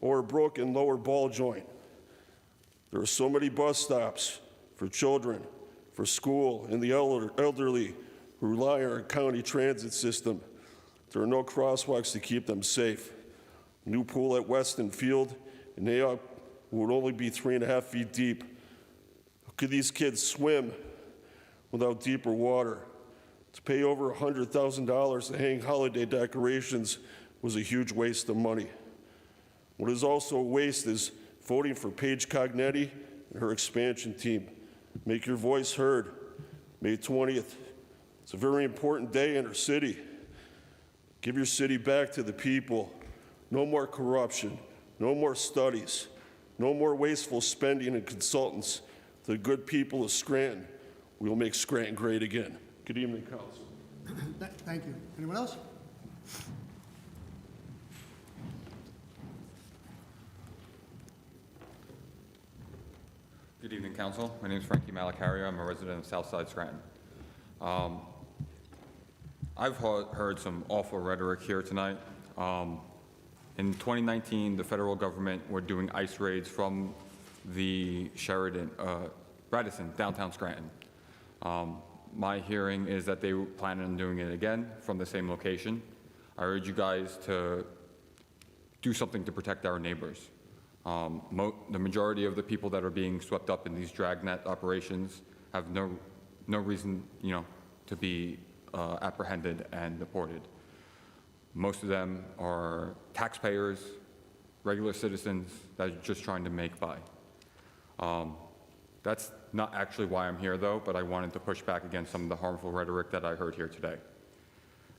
or a broken lower ball joint. There are so many bus stops for children, for school, and the elderly who rely on our county transit system. There are no crosswalks to keep them safe. New pool at Weston Field and Nayoc would only be 3.5 feet deep. Could these kids swim without deeper water? To pay over $100,000 to hang holiday decorations was a huge waste of money. What is also a waste is voting for Paige Cognetti and her expansion team. Make your voice heard. May 20th. It's a very important day in our city. Give your city back to the people. No more corruption. No more studies. No more wasteful spending and consultants. The good people of Scranton. We will make Scranton great again. Good evening, Council. Thank you. Anyone else? Good evening, Council. My name is Frankie Malacario. I'm a resident of Southside Scranton. I've heard some awful rhetoric here tonight. In 2019, the federal government were doing ICE raids from the Radisson, downtown Scranton. My hearing is that they plan on doing it again from the same location. I urge you guys to do something to protect our neighbors. The majority of the people that are being swept up in these dragnet operations have no reason, to be apprehended and deported. Most of them are taxpayers, regular citizens that are just trying to make by. That's not actually why I'm here, though, but I wanted to push back against some of the harmful rhetoric that I heard here today.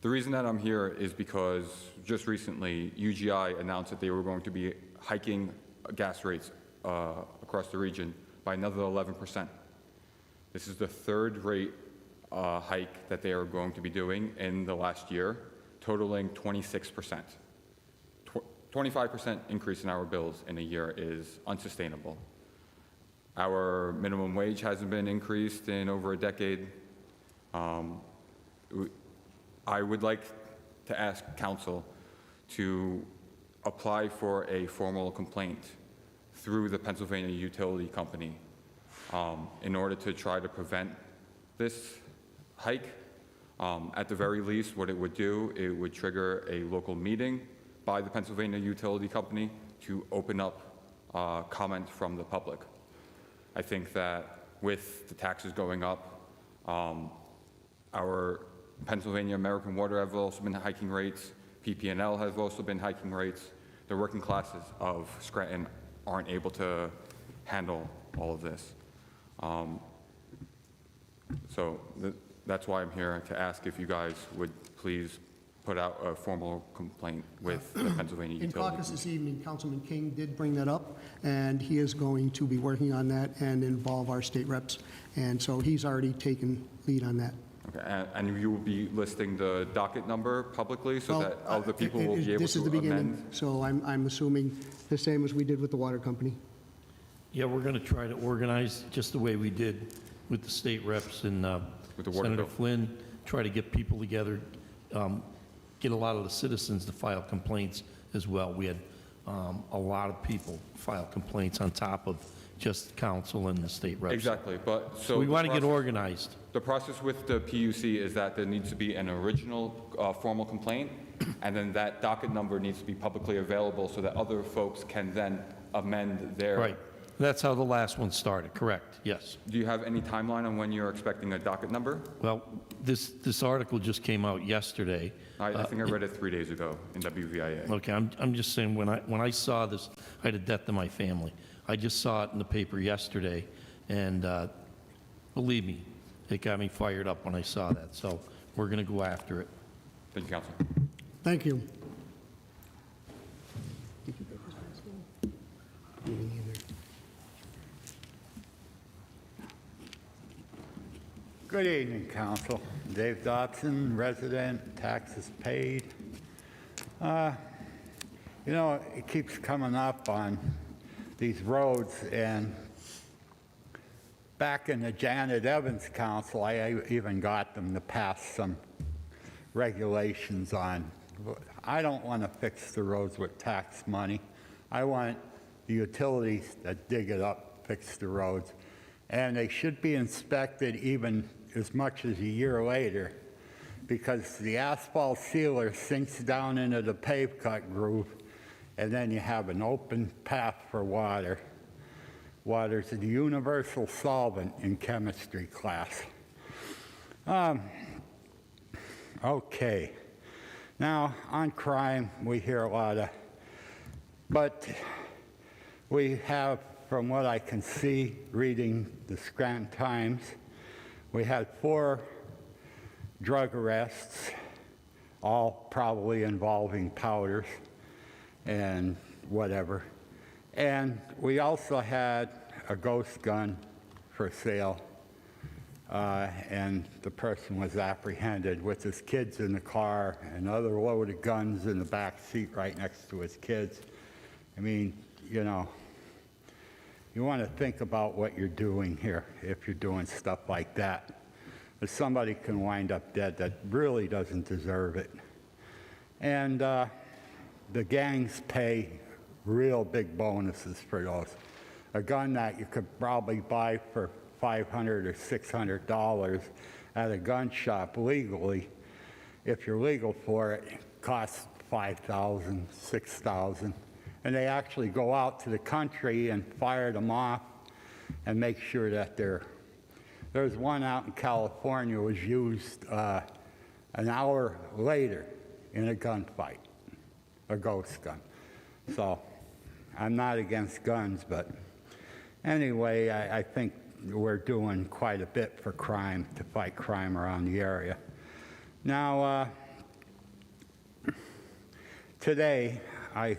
The reason that I'm here is because just recently, UGI announced that they were going to be hiking gas rates across the region by another 11%. This is the third rate hike that they are going to be doing in the last year, totaling 26%. 25% increase in our bills in a year is unsustainable. Our minimum wage hasn't been increased in over a decade. I would like to ask Council to apply for a formal complaint through the Pennsylvania Utility Company in order to try to prevent this hike. At the very least, what it would do, it would trigger a local meeting by the Pennsylvania Utility Company to open up comment from the public. I think that with the taxes going up, our Pennsylvania American Water have also been hiking rates. PP&L has also been hiking rates. The working classes of Scranton aren't able to handle all of this. That's why I'm here, to ask if you guys would please put out a formal complaint with the Pennsylvania In Utility. caucus this evening, Councilman King did bring that up, and he is going to be working on that and involve our state reps. And so he's already taken lead on that. Okay, and you will be listing the docket number publicly so that all the people will be able This is to the beginning, amend? so I'm assuming the same as we did with the water company. Yeah, we're going to try to organize just the way we did with the state reps and With the water Senator bill. Flynn, try to get people together, get a lot of the citizens to file complaints as well. We had a lot of people file complaints on top of just council and the state reps. Exactly, but So we the want to get process- organized. The process with the PUC is that there needs to be an original formal complaint, and then that docket number needs to be publicly available so that other folks can then amend their. Right. That's how the last one started, correct, yes. Do you have any timeline on when you're expecting a docket number? Well, this article just came out yesterday. I think I read it 3 days ago in WVIA. Okay, I'm just saying, when I saw this, I had a death in my family. I just saw it in the paper yesterday, and believe me, it got me fired up when I saw that. So we're going to go after it. Thank you, Council. Thank you. Good evening, Council. Dave Dobson, resident, taxes paid. It keeps coming up on these roads, and back in the Janet Evans Council, I even got them to pass some regulations on. I don't want to fix the roads with tax money. I want the utilities that dig it up, fix the roads. And they should be inspected even as much as a year later, because the asphalt sealer sinks down into the pave cut groove, and then you have an open path for water. Water's the universal solvent in chemistry class. Okay. Now, on crime, we hear a lot of, but we have from what I can see, reading the Scranton Times, we had 4 drug arrests, all probably involving powders and whatever. And we also had a ghost gun for sale, and the person was apprehended with his kids in the car, another load of guns in the back seat right next to his kids. I mean, you know, you want to think about what you're doing here if you're doing stuff like that. If somebody can wind up dead that really doesn't deserve it. And the gangs pay real big bonuses for those. A gun that you could probably buy for $500 or $600 at a gun shop legally, if you're legal for it, costs $5,000, $6,000. And they actually go out to the country and fire them off and make sure that there's one out in California was used an hour later in a gunfight, a ghost gun. So I'm not against guns, but anyway, I think we're doing quite a bit for crime, to fight crime around the area. Now, today I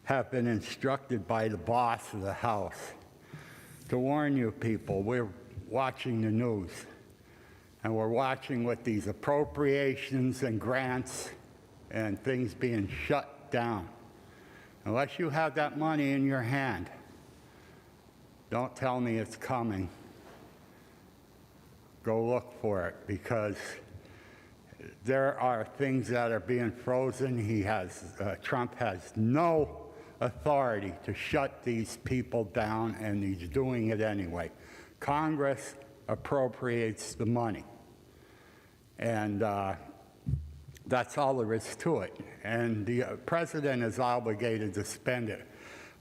have been instructed by the boss of the House to warn you people, we're watching the news, and we're watching with these appropriations and grants and things being shut down. Unless you have that money in your hand, don't tell me it's coming. Go look for it, because there are things that are being frozen. Trump has no authority to shut these people down, and he's doing it anyway. Congress appropriates the money, and that's all there is to it. And the president is obligated to spend it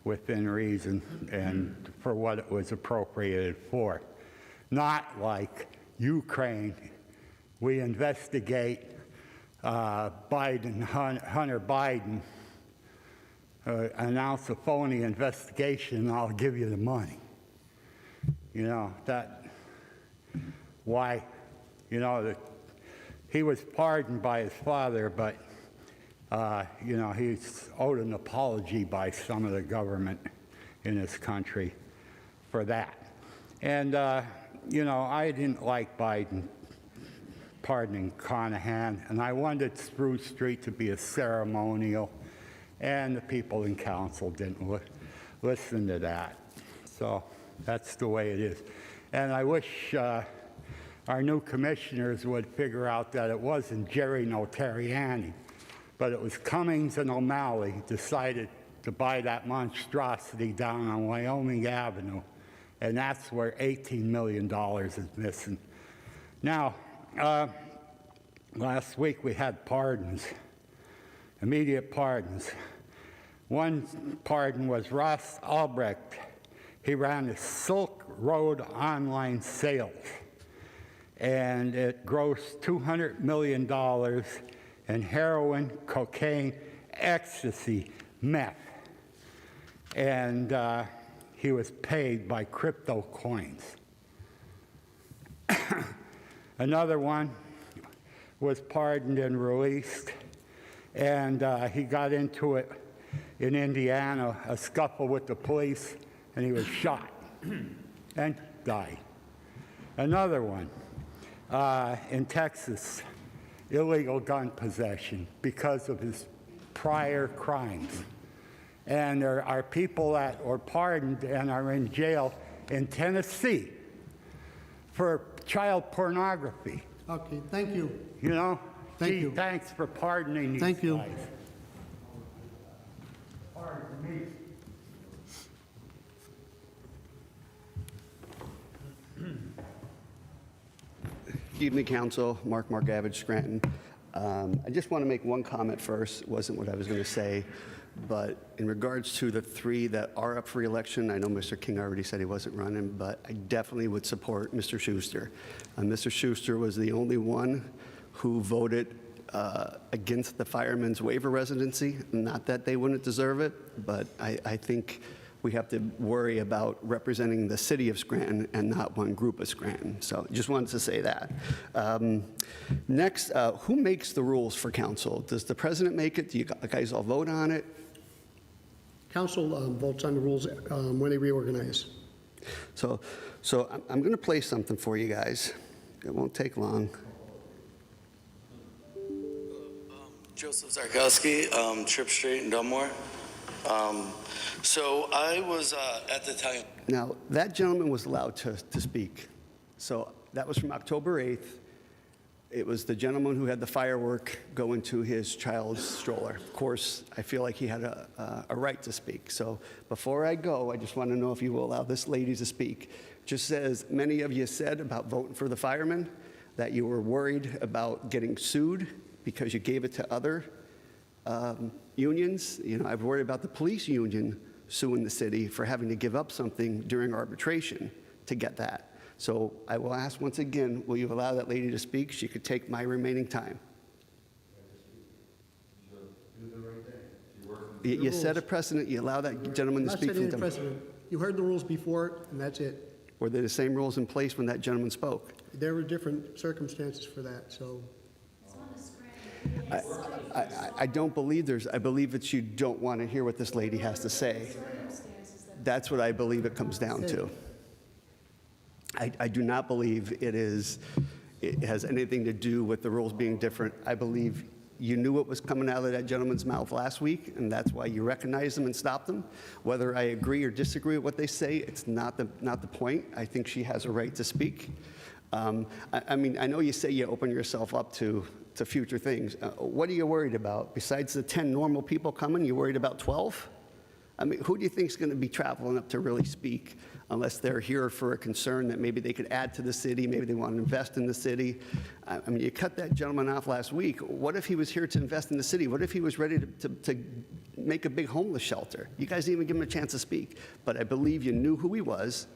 within reason and for what it was appropriated for. Not like Ukraine. We investigate Hunter Biden, announce a phony investigation, and I'll give you the money. You know, why? You know, he was pardoned by his father, but, you know, he's owed an apology by some of the government in this country for that. And, you know, I didn't like Biden pardoning Conahan, and I wanted Spruce Street to be a ceremonial, and the people in council didn't listen to that. So that's the way it is. And I wish our new commissioners would figure out that it wasn't Jerry Notarianni, but it was Cummings and O'Malley decided to buy that monstrosity down on Wyoming Avenue, and that's where $18 million is missing. Now, last week we had pardons, immediate pardons. One pardon was Ross Albrecht. He ran the Silk Road online sales, and it grossed $200 million in heroin, cocaine, ecstasy, meth. And he was paid by crypto coins. Another one was pardoned and released, and he got into it in Indiana, a scuffle with the police, and he was shot and died. Another one in Texas, illegal gun possession because of his prior crimes. And there are people that are pardoned and are in jail in Tennessee for child pornography. Okay, thank you. You know? Thank you. Thanks for pardoning these Thank you. guys. Pardon me. Good evening, Council. Mark Margavage, Scranton. I just want to make one comment first. It wasn't what I was going to say, but in regards to the 3 that are up for election, I know Mr. King already said he wasn't running, but I definitely would support Mr. Schuster. Mr. Schuster was the only one who voted against the fireman's waiver residency. Not that they wouldn't deserve it, but I think we have to worry about representing the city of Scranton and not one group of Scranton. So just wanted to say that. Next, who makes the rules for council? Does the president make it? Do you guys all vote on it? Council votes on the rules when they reorganize. So I'm going to play something for you guys. It won't take long. Joseph Zarkowski, Trip Street in Dunmore. So I was at the time. Now, that gentleman was allowed to speak. So that was from October 8th. It was the gentleman who had the firework go into his child's stroller. Of course, I feel like he had a right to speak. So before I go, I just want to know if you will allow this lady to speak. Just as many of you said about voting for the firemen, that you were worried about getting sued because you gave it to other unions. You know, I've worried about the police union suing the city for having to give up something during arbitration to get that. So I will ask once again, will you allow that lady to speak? She could take my remaining time. You set a precedent, you allow that gentleman to speak. Not setting a precedent. You heard the rules before, and that's it. Were there the same rules in place when that gentleman spoke? There were different circumstances for that, so. I don't believe I believe that you don't want to hear what this lady has to say. That's what I believe it comes down to. I do not believe it has anything to do with the rules being different. I believe you knew what was coming out of that gentleman's mouth last week, and that's why you recognized them and stopped them. Whether I agree or disagree with what they say, it's not the point. I think she has a right to speak. I mean, I know you say you open yourself up to future things. What are you worried about? Besides the 10 normal people coming, you worried about 12? I mean, who do you think is going to be traveling up to really speak unless they're here for a concern that maybe they could add to the city, maybe they want to invest in the city? I mean, you cut that gentleman off last week. What if he was here to invest in the city? What if he was ready to make a big homeless shelter? You guys didn't even give him a chance to speak. But I believe you knew who he was,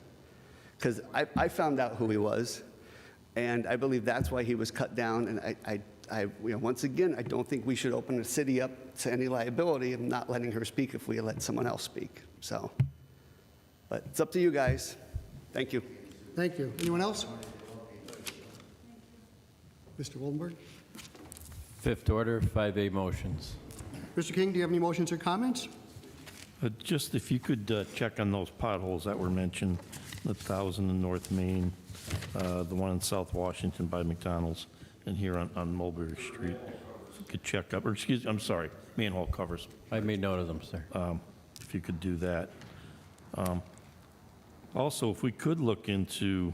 because I found out who he was, and I believe that's why he was cut down. And once again, I don't think we should open the city up to any liability of not letting her speak if we let someone else speak. So, but it's up to you guys. Thank you. Thank you. Anyone else? Mr. Woldenberg? Fifth order, 5A motions. Mr. King, do you have any motions or comments? Just if you could check on those potholes that were mentioned, the 1,000 in North Main, the one in South Washington by McDonald's, and here on Mulberry Street. If you could check up, or excuse me, I'm sorry, manhole covers. I made note of them, sir. If you could do that. Also, if we could look into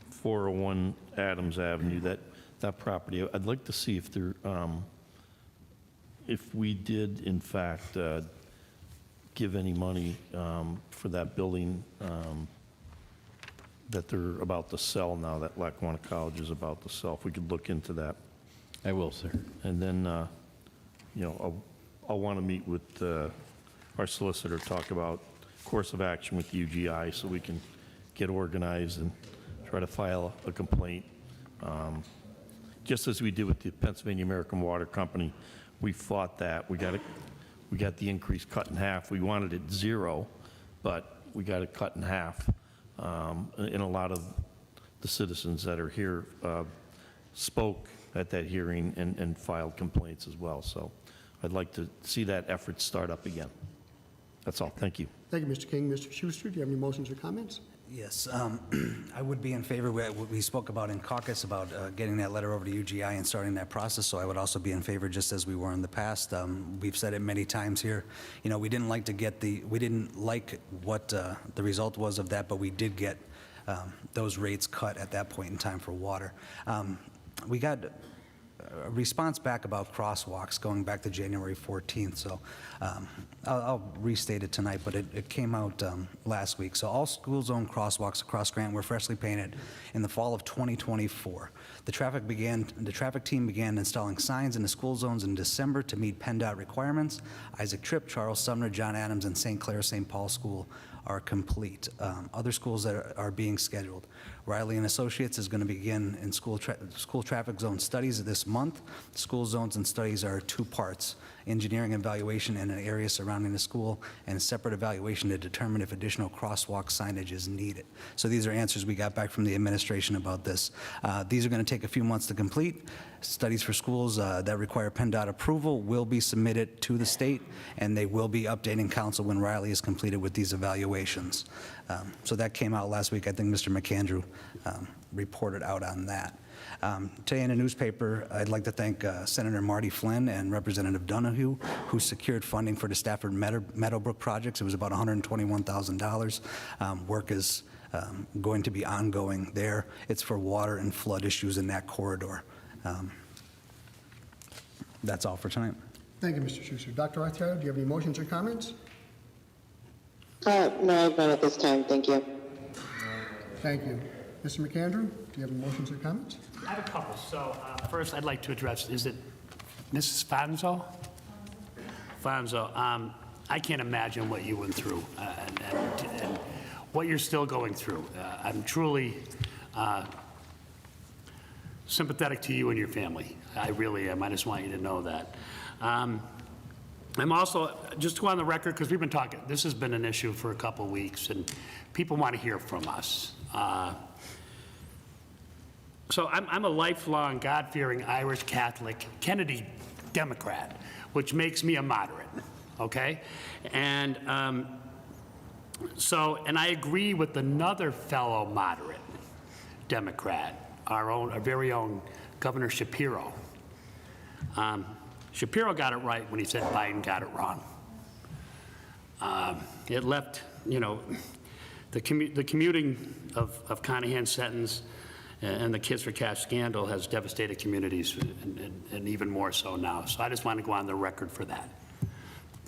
401 Adams Avenue, that property, I'd like to see if there, if we did in fact give any money for that building that they're about to sell now, that Lackawanna College is about to sell. If we could look into that. I will, sir. And then, I'll want to meet with our solicitor, talk about course of action with UGI so we can get organized and try to file a complaint. Just as we did with the Pennsylvania American Water Company, we fought that. We got the increase cut in half. We wanted it 0, but we got it cut in half. And a lot of the citizens that are here spoke at that hearing and filed complaints as well. So I'd like to see that effort start up again. That's all. Thank you. Thank you, Mr. King. Mr. Schuster, do you have any motions or comments? Yes, I would be in favor. We spoke about in caucus about getting that letter over to UGI and starting that process, so I would also be in favor just as we were in the past. We've said it many times here. You know, we didn't like what the result was of that, but we did get those rates cut at that point in time for water. We got a response back about crosswalks going back to January 14th, so I'll restate it tonight, but it came out last week. So all school zone crosswalks across Scranton were freshly painted in the fall of 2024. The traffic team began installing signs in the school zones in December to meet PennDOT requirements. Isaac Tripp, Charles Sumner, John Adams, and St. Clair St. Paul School are complete. Other schools that are being scheduled. Riley and Associates is going to begin in school traffic zone studies this month. month. School zones and studies are two parts: engineering evaluation in an area surrounding the school, and a separate evaluation to determine if additional crosswalk signage is needed. So these are answers we got back from the administration about this. These are going to take a few months to complete. Studies for schools that require PennDOT approval will be submitted to the state, and they will be updating council when Riley is completed with these evaluations. So that came out last week. I think Mr. McAndrew reported out on that. Today in a newspaper, I'd like to thank Senator Marty Flynn and Representative Donahue, who secured funding for the Stafford Meadowbrook projects. It was about $121,000. Work is going to be ongoing there. It's for water and flood issues in that corridor. That's all for tonight. Thank you, Mr. Schuster. Dr. Arthur, do you have any motions or comments? No, I've none at this time. Thank you. Thank you. Mr. McAndrew, do you have any motions or comments? I have a couple. So first, I'd like to address, is it Mrs. Fonzo? Fonzo, I can't imagine what you went through and what you're still going through. I'm truly sympathetic to you and your family. I really am. I just want you to know that. I'm also, just to go on the record, because we've been talking, this has been an issue for a couple weeks, and people want to hear from us. So I'm a lifelong, God-fearing Irish Catholic Kennedy Democrat, which makes me a moderate, okay? And and I agree with another fellow moderate Democrat, our very own Governor Shapiro. Shapiro got it right when he said Biden got it wrong. It left, the commuting of Conahan's sentence and the Kids for Cash scandal has devastated communities, and even more so now. So I just want to go on the record for that.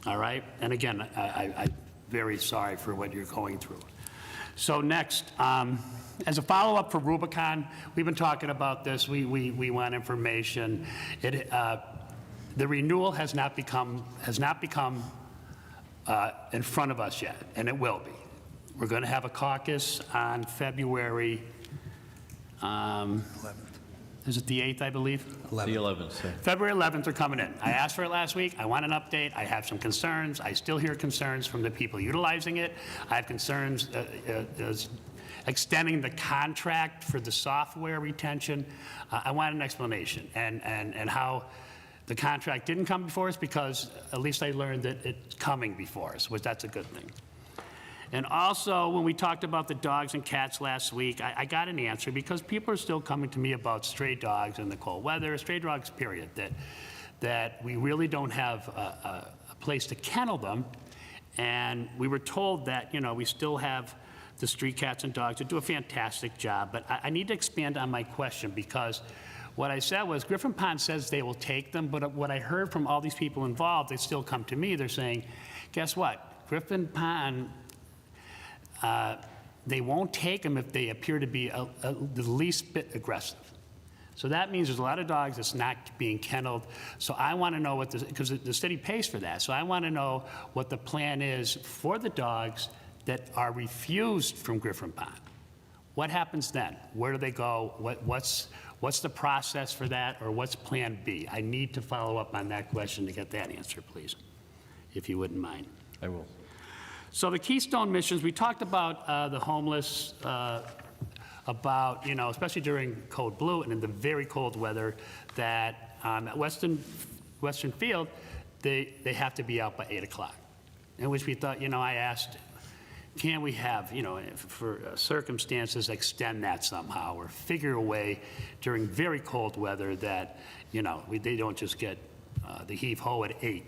All right? And again, I'm very sorry for what you're going through. So next, as a follow-up for Rubicon, we've been talking about this. We want information. The renewal has not become in front of us yet, and it will be. We're going to have a caucus on February 11th. Is it the 8th, I believe? The 11th, sir. February 11th, they're coming in. I asked for it last week. I want an update. I have some concerns. I still hear concerns from the people utilizing it. I have concerns extending the contract for the software retention. I want an explanation, and how the contract didn't come before us, because at least I learned that it's coming before us, which that's a good thing. And also, when we talked about the dogs and cats last week, I got an answer, because people are still coming to me about stray dogs in the cold weather, stray dogs, period, that we really don't have a place to kennel them. And we were told that, we still have the street cats and dogs that do a fantastic job. But I need to expand on my question, because what I said was Griffin Pond says they will take them, but what I heard from all these people involved, they still come to me, they're saying, guess what? Griffin Pond, they won't take them if they appear to be the least bit aggressive. So that means there's a lot of dogs that's not being kenneled. So I want to know because the city pays for that. So I want to know what the plan is for the dogs that are refused from Griffin Pond. What happens then? Where do they go? What's the process for that, or what's plan B? I need to follow up on that question to get that answer, please, if you wouldn't mind. I will. So the Keystone missions, we talked about the homeless, about, especially during Code Blue and in the very cold weather, that at Western Field, they have to be out by 8 o'clock. In which we thought, I asked, can we have, for circumstances, extend that somehow, or figure a way during very cold weather that, they don't just get the heave-ho at 8.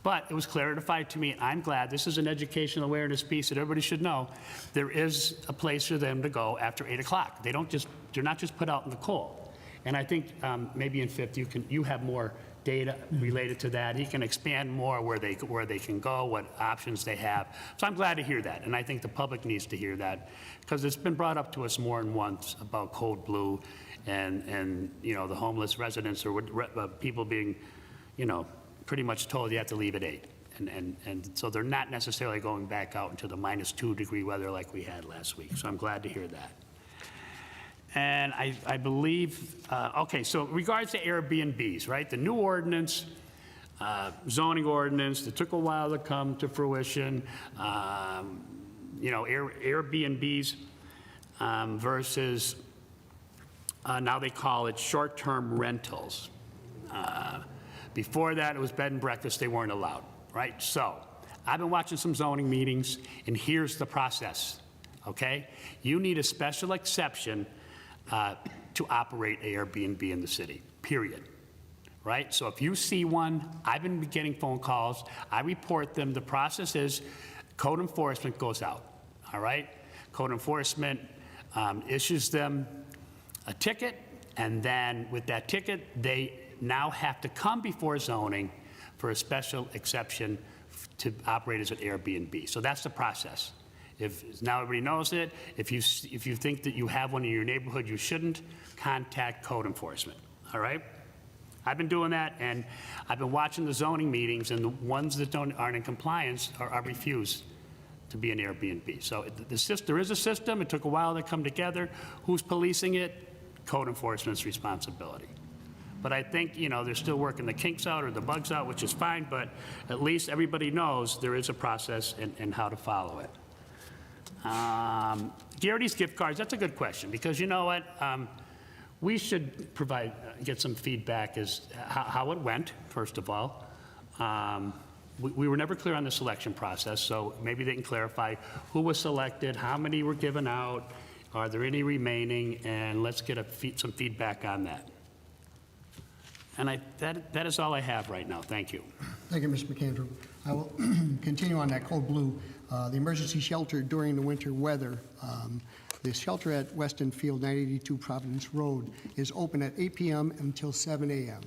But it was clarified to me, and I'm glad, this is an educational awareness piece that everybody should know, there is a place for them to go after 8 o'clock. They're not just put out in the cold. And I think maybe in Fifth, you have more data related to that. He can expand more where they can go, what options they have. So I'm glad to hear that, and I think the public needs to hear that, because it's been brought up to us more than once about Code Blue and the homeless residents or people being, pretty much told you have to leave at 8. And so they're not necessarily going back out into the -2 degree weather like we had last week. So I'm glad to hear that. And I believe, okay, so in regards to Airbnbs, right? The new ordinance, zoning ordinance, that took a while to come to fruition, you know, Airbnbs versus, now they call it short-term rentals. Before that, it was bed and breakfast, they weren't allowed, right? So I've been watching some zoning meetings, and here's the process, okay? You need a special exception to operate Airbnb in the city, period, right? So if you see one, I've been getting phone calls, I report them. The process is code enforcement goes out, all right? Code enforcement issues them a ticket, and then with that ticket, they now have to come before zoning for a special exception to operate as an Airbnb. So that's the process. If now everybody knows it, if you think that you have one in your neighborhood you shouldn't, contact code enforcement, all right? I've been doing that, and I've been watching the zoning meetings, and the ones that aren't in compliance are refused to be an Airbnb. So there is a system. It took a while to come together. Who's policing it? Code enforcement's responsibility. But I think, you know, they're still working the kinks out or the bugs out, which is fine, but at least everybody knows there is a process and how to follow it. Garrity's gift cards, that's a good question, because you know what? We should get some feedback as how it went, first of all. We were never clear on the selection process, so maybe they can clarify who was selected, how many were given out, are there any remaining, and let's get some feedback on that. And that is all I have right now. Thank you. Thank you, Mr. McAndrew. I will continue on that Code Blue. The emergency shelter during the winter weather. The shelter at Weston Field, 982 Providence Road, is open at 8 p.m. until 7 a.m.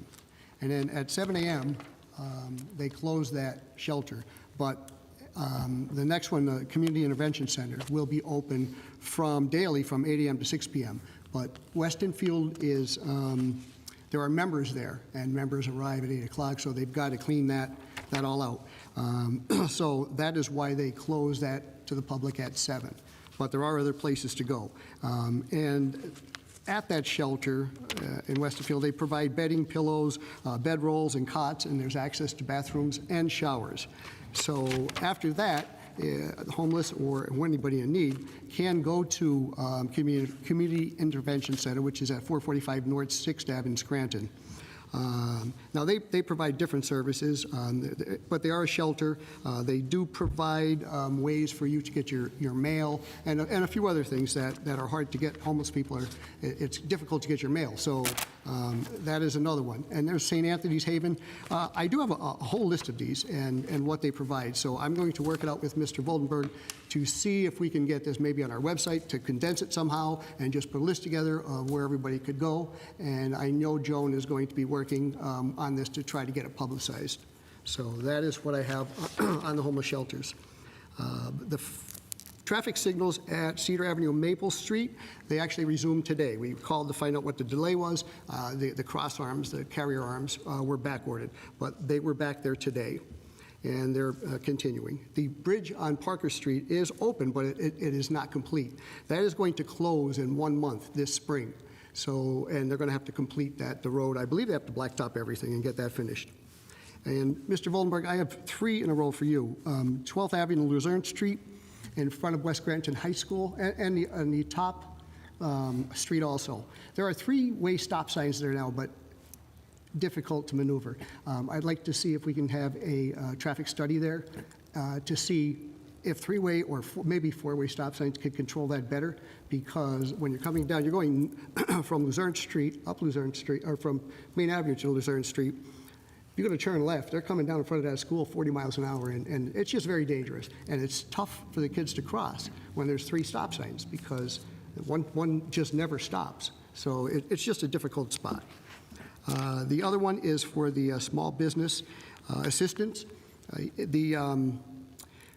And then at 7 a.m., they close that shelter. But the next one, the Community Intervention Center, will be open daily from 8 a.m. to 6 p.m. But Weston Field is, there are members there, and members arrive at 8 o'clock, so they've got to clean that all out. So that is why they close that to the public at 7. But there are other places to go. And at that shelter in Westerfield, they provide bedding, pillows, bedrolls, and cots, and there's access to bathrooms and showers. So after that, homeless or anybody in need can go to Community Intervention Center, which is at 445 North 6th Ave in Scranton. Now, they provide different services, but they are a shelter. They do provide ways for you to get your mail and a few other things that are hard to get. Homeless people it's difficult to get your mail. So that is another one. And there's St. Anthony's Haven. I do have a whole list of these and what they provide. So I'm going to work it out with Mr. Voldenberg to see if we can get this maybe on our website, to condense it somehow and just put a list together of where everybody could go. And I know Joan is going to be working on this to try to get it publicized. So that is what I have on the homeless shelters. The traffic signals at Cedar Avenue and Maple Street, they actually resumed today. We called to find out what the delay was. The cross arms, the carrier arms were back-ordered, but they were back there today, and they're continuing. The bridge on Parker Street is open, but it is not complete. That is going to close in 1 month this spring. So, and they're going to have to complete the road. I believe they have to blacktop everything and get that finished. And Mr. Voldenberg, I have 3 in a row for you. 12th Avenue and Luzerne Street in front of West Scranton High School, and the top street also. There are 3-way stop signs there now, but difficult to maneuver. I'd like to see if we can have a traffic study there to see if 3-way or maybe 4-way stop signs could control that better, because when you're coming down, you're going from Luzerne Street, up Luzerne Street, or from Main Avenue to Luzerne Street, you're going to turn left. They're coming down in front of that school 40 miles an hour, and it's just very dangerous. And it's tough for the kids to cross when there's 3 stop signs, because one just never stops. So it's just a difficult spot. The other one is for the small business assistance. The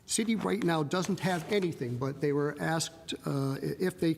city right now doesn't have anything, but they were asked if they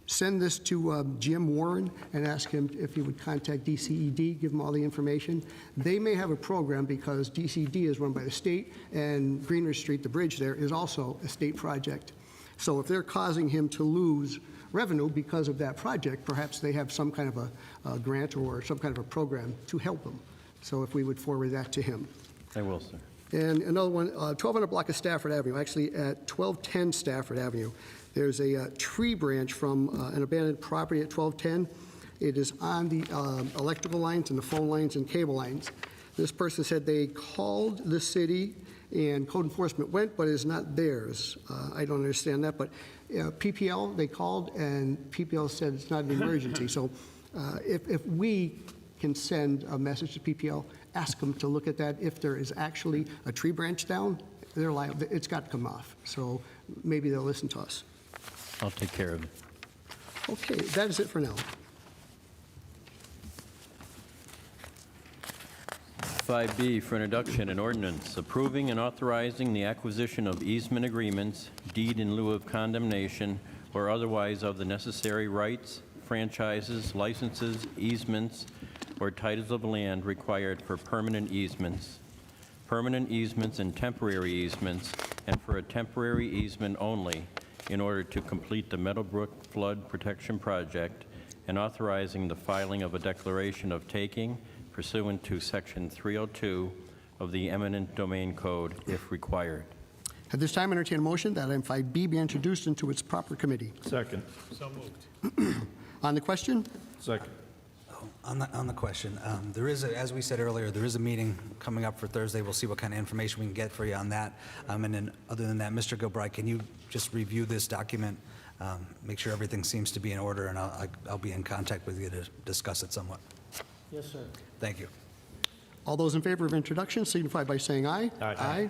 send this to Jim Warren and ask him if he would contact DCED, give him all the information. They may have a program, because DCED is run by the state, and Greenridge Street, the bridge there, is also a state project. So if they're causing him to lose revenue because of that project, perhaps they have some kind of a grant or some kind of a program to help him. So if we would forward that to him. I will, sir. And another one, 1200 block of Stafford Avenue, actually at 1210 Stafford Avenue. There's a tree branch from an abandoned property at 1210. It is on the electrical lines and the phone lines and cable lines. This person said they called the city and code enforcement went, but it's not theirs. I don't understand that, but PPL, they called and PPL said it's not an emergency. So if we can send a message to PPL, ask them to look at that. If there is actually a tree branch down, they're liable. It's got to come off. So maybe they'll listen to us. I'll take care of it. Okay, that is it for now. 5B for introduction, an ordinance approving and authorizing the acquisition of easement agreements, deed in lieu of condemnation, or otherwise of the necessary rights, franchises, licenses, easements, or titles of land required for permanent easements, and temporary easements, and for a temporary easement only in order to complete the Meadowbrook Flood Protection Project, and authorizing the filing of a declaration of taking pursuant to Section 302 of the eminent domain code if required. At this time, entertain a motion that item 5B be introduced into its proper committee. Second. So moved. On the question? Second. On the question, there is, as we said earlier, there is a meeting coming up for Thursday. We'll see what kind of information we can get for you on that. And then, other than that, Mr. Gilbride, can you just review this document, make sure everything seems to be in order, and I'll be in contact with you to discuss it somewhat. Yes, sir. Thank you. All those in favor of introduction signify by saying aye. Aye.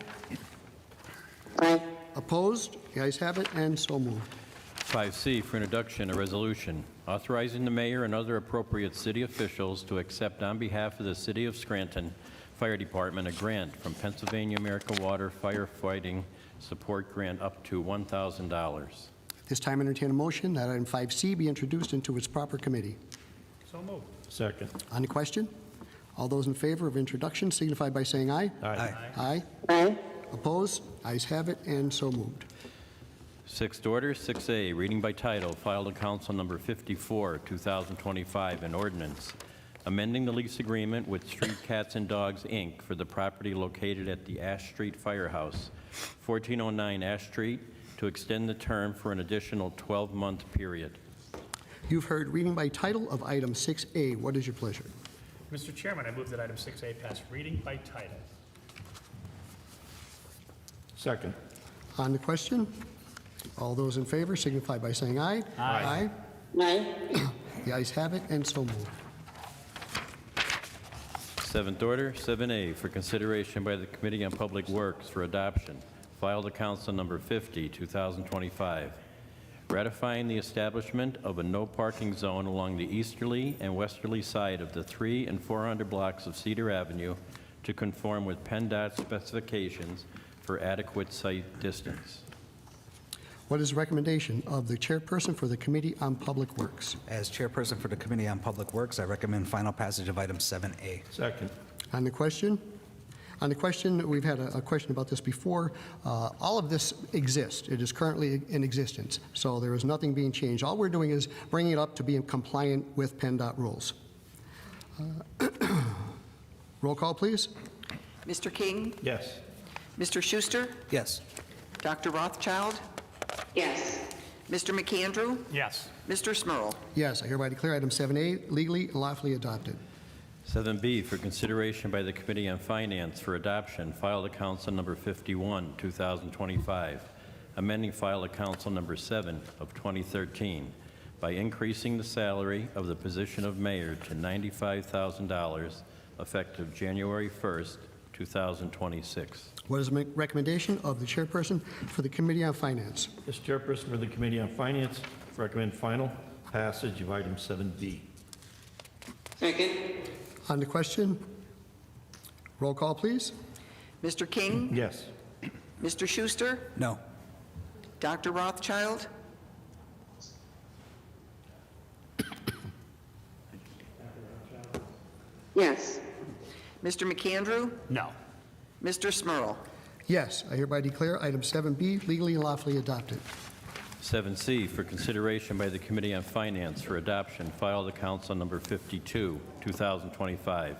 Aye. Opposed? The ayes have it, and so moved. 5C for introduction, a resolution authorizing the mayor and other appropriate city officials to accept on behalf of the City of Scranton Fire Department a grant from Pennsylvania American Water Firefighting Support Grant up to $1,000. This time, entertain a motion that item 5C be introduced into its proper committee. So moved. Second. On the question? All those in favor of introduction signify by saying aye. Aye. Aye. Aye. Opposed? Ayes have it, and so moved. Sixth order, 6A, reading by title, filed on Council Number 54, 2025, an ordinance amending the lease agreement with Street Cats and Dogs, Inc. for the property located at the Ash Street Firehouse, 1409 Ash Street, to extend the term for an additional 12-month period. You've heard reading by title of item 6A. What is your pleasure? Mr. Chairman, I move that item 6A pass reading by title. Second. On the question? All those in favor signify by saying aye. Aye. Aye. The ayes have it, and so moved. Seventh order, 7A, for consideration by the Committee on Public Works for adoption, filed to Council Number 50, 2025, ratifying the establishment of a no parking zone along the easterly and westerly side of the 300 and 400 blocks of Cedar Avenue to conform with PennDOT specifications for adequate site distance. What is the recommendation of the chairperson for the Committee on Public Works? As chairperson for the Committee on Public Works, I recommend final passage of item 7A. Second. On the question? On the question, we've had a question about this before. All of this exists. It is currently in existence, so there is nothing being changed. All we're doing is bringing it up to be compliant with PennDOT rules. Roll call, please. Mr. King? Yes. Mr. Schuster? Yes. Dr. Rothschild? Yes. Mr. McAndrew? Yes. Mr. Smurl? Yes, I hereby declare item 7A legally and lawfully adopted. 7B, for consideration by the Committee on Finance for adoption, filed to Council Number 51, 2025, amending file to Council Number 7 of 2013 by increasing the salary of the position of mayor to $95,000 effective January 1st, 2026. What is the recommendation of the chairperson for the Committee on Finance? As chairperson for the Committee on Finance, recommend final passage of item 7B. Second. On the question? Roll call, please. Mr. King? Yes. Mr. Schuster? No. Dr. Rothschild? Yes. Mr. McAndrew? No. Mr. Smurl? Yes, I hereby declare item 7B legally and lawfully adopted. 7C, for consideration by the Committee on Finance for adoption, file to Council number 52, 2025,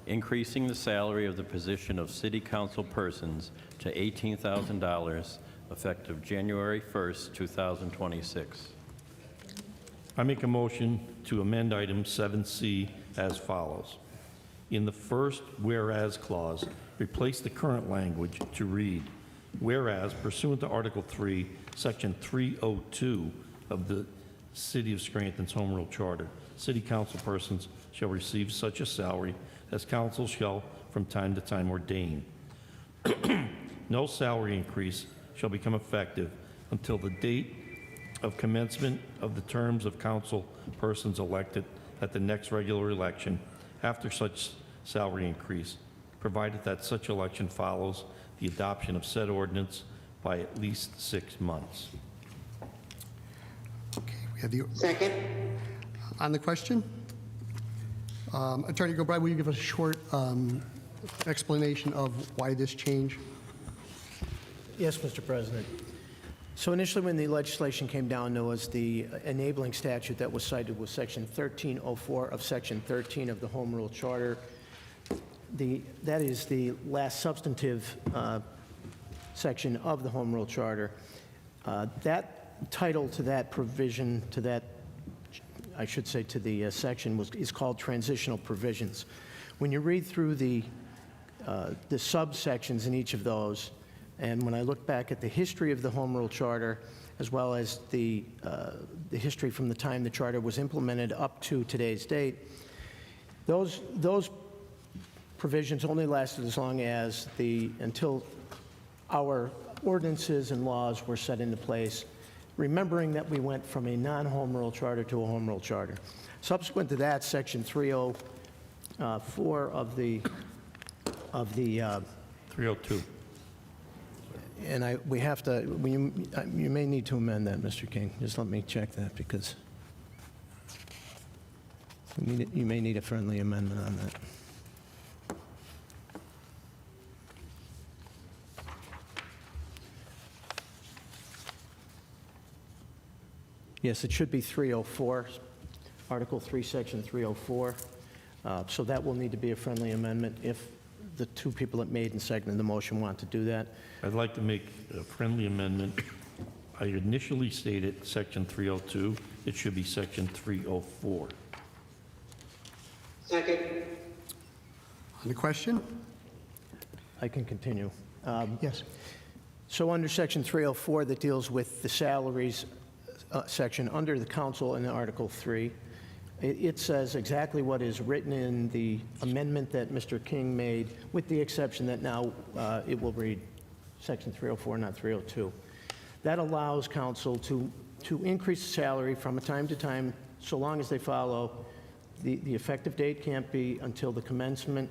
increasing the salary of the position of City Council persons to $18,000 effective January 1st, 2026. I make a motion to amend item 7C as follows. In the first whereas clause, replace the current language to read, whereas pursuant to Article 3, Section 302 of the City of Scranton's Home Rule Charter, City Council persons shall receive such a salary as council shall from time to time ordain. No salary increase shall become effective until the date of commencement of the terms of council persons elected at the next regular election after such salary increase, provided that such election follows the adoption of said ordinance by at least 6 months. We have the, Second. on the question, Attorney Gilbride, will you give us a short explanation of why this change? Yes, Mr. President. So initially, when the legislation came down, there was the enabling statute that was cited was Section 1304 of Section 13 of the Home Rule Charter. That is the last substantive section of the Home Rule Charter. That title to that provision, to that, I should say, to the section is called transitional provisions. When you read through the subsections in each of those, and when I look back at the history of the Home Rule Charter, as well as the history from the time the charter was implemented up to today's date, those provisions only lasted as long as until our ordinances and laws were set into place, remembering that we went from a non-home rule charter to a home rule charter. Subsequent to that, Section 304 of the 302. and we have to, you may need to amend that, Mr. King. Just let me check that, because you may need a friendly amendment on that. Yes, it should be 304, Article 3, Section 304. So that will need to be a friendly amendment if the two people that made and seconded the motion want to do that. I'd like to make a friendly amendment. I initially stated Section 302. It should be Section 304. Second. On the question? I can continue. Yes. So under Section 304 that deals with the salaries section under the council in Article 3, it says exactly what is written in the amendment that Mr. King made, with the exception that now it will read Section 304, not 302. That allows council to increase the salary from time to time, so long as they follow. The effective date can't be until the commencement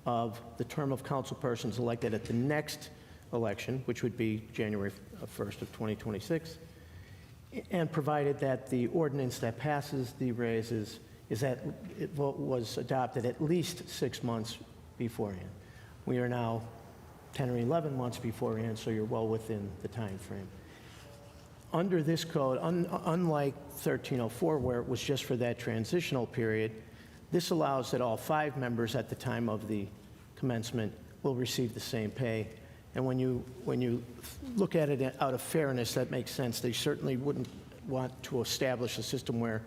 of the term of council persons elected at the next election, which would be January 1st of 2026, and provided that the ordinance that passes the raises was adopted at least 6 months beforehand. We are now 10 or 11 months beforehand, so you're well within the time frame. Under this code, unlike 1304, where it was just for that transitional period, this allows that all 5 members at the time of the commencement will receive the same pay. And when you look at it out of fairness, that makes sense. They certainly wouldn't want to establish a system where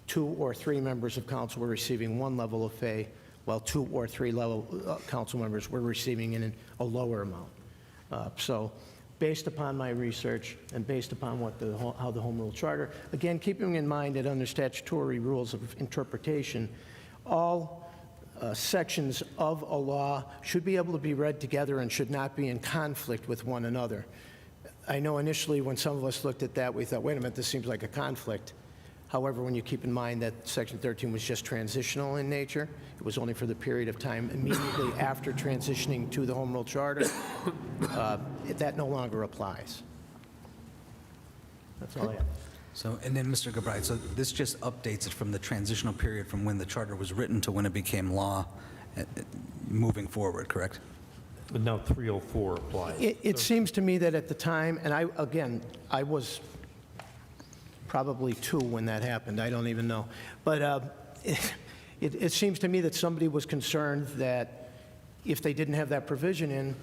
2 or 3 members of council were receiving one level of pay, while 2 or 3 council members were receiving in a lower amount. So based upon my research and based upon how the Home Rule Charter, again, keeping in mind that under statutory rules of interpretation, all sections of a law should be able to be read together and should not be in conflict with one another. I know initially when some of us looked at that, we thought, wait a minute, this seems like a conflict. However, when you keep in mind that Section 13 was just transitional in nature, it was only for the period of time immediately after transitioning to the Home Rule Charter, that no longer applies. That's all I have. So, and then, Mr. Gilbride, so this just updates it from the transitional period from when the charter was written to when it became law, moving forward, correct? But now 304 applies. It seems to me that at the time, and I was probably 2 when that happened. I don't even know. But it seems to me that somebody was concerned that if they didn't have that provision in,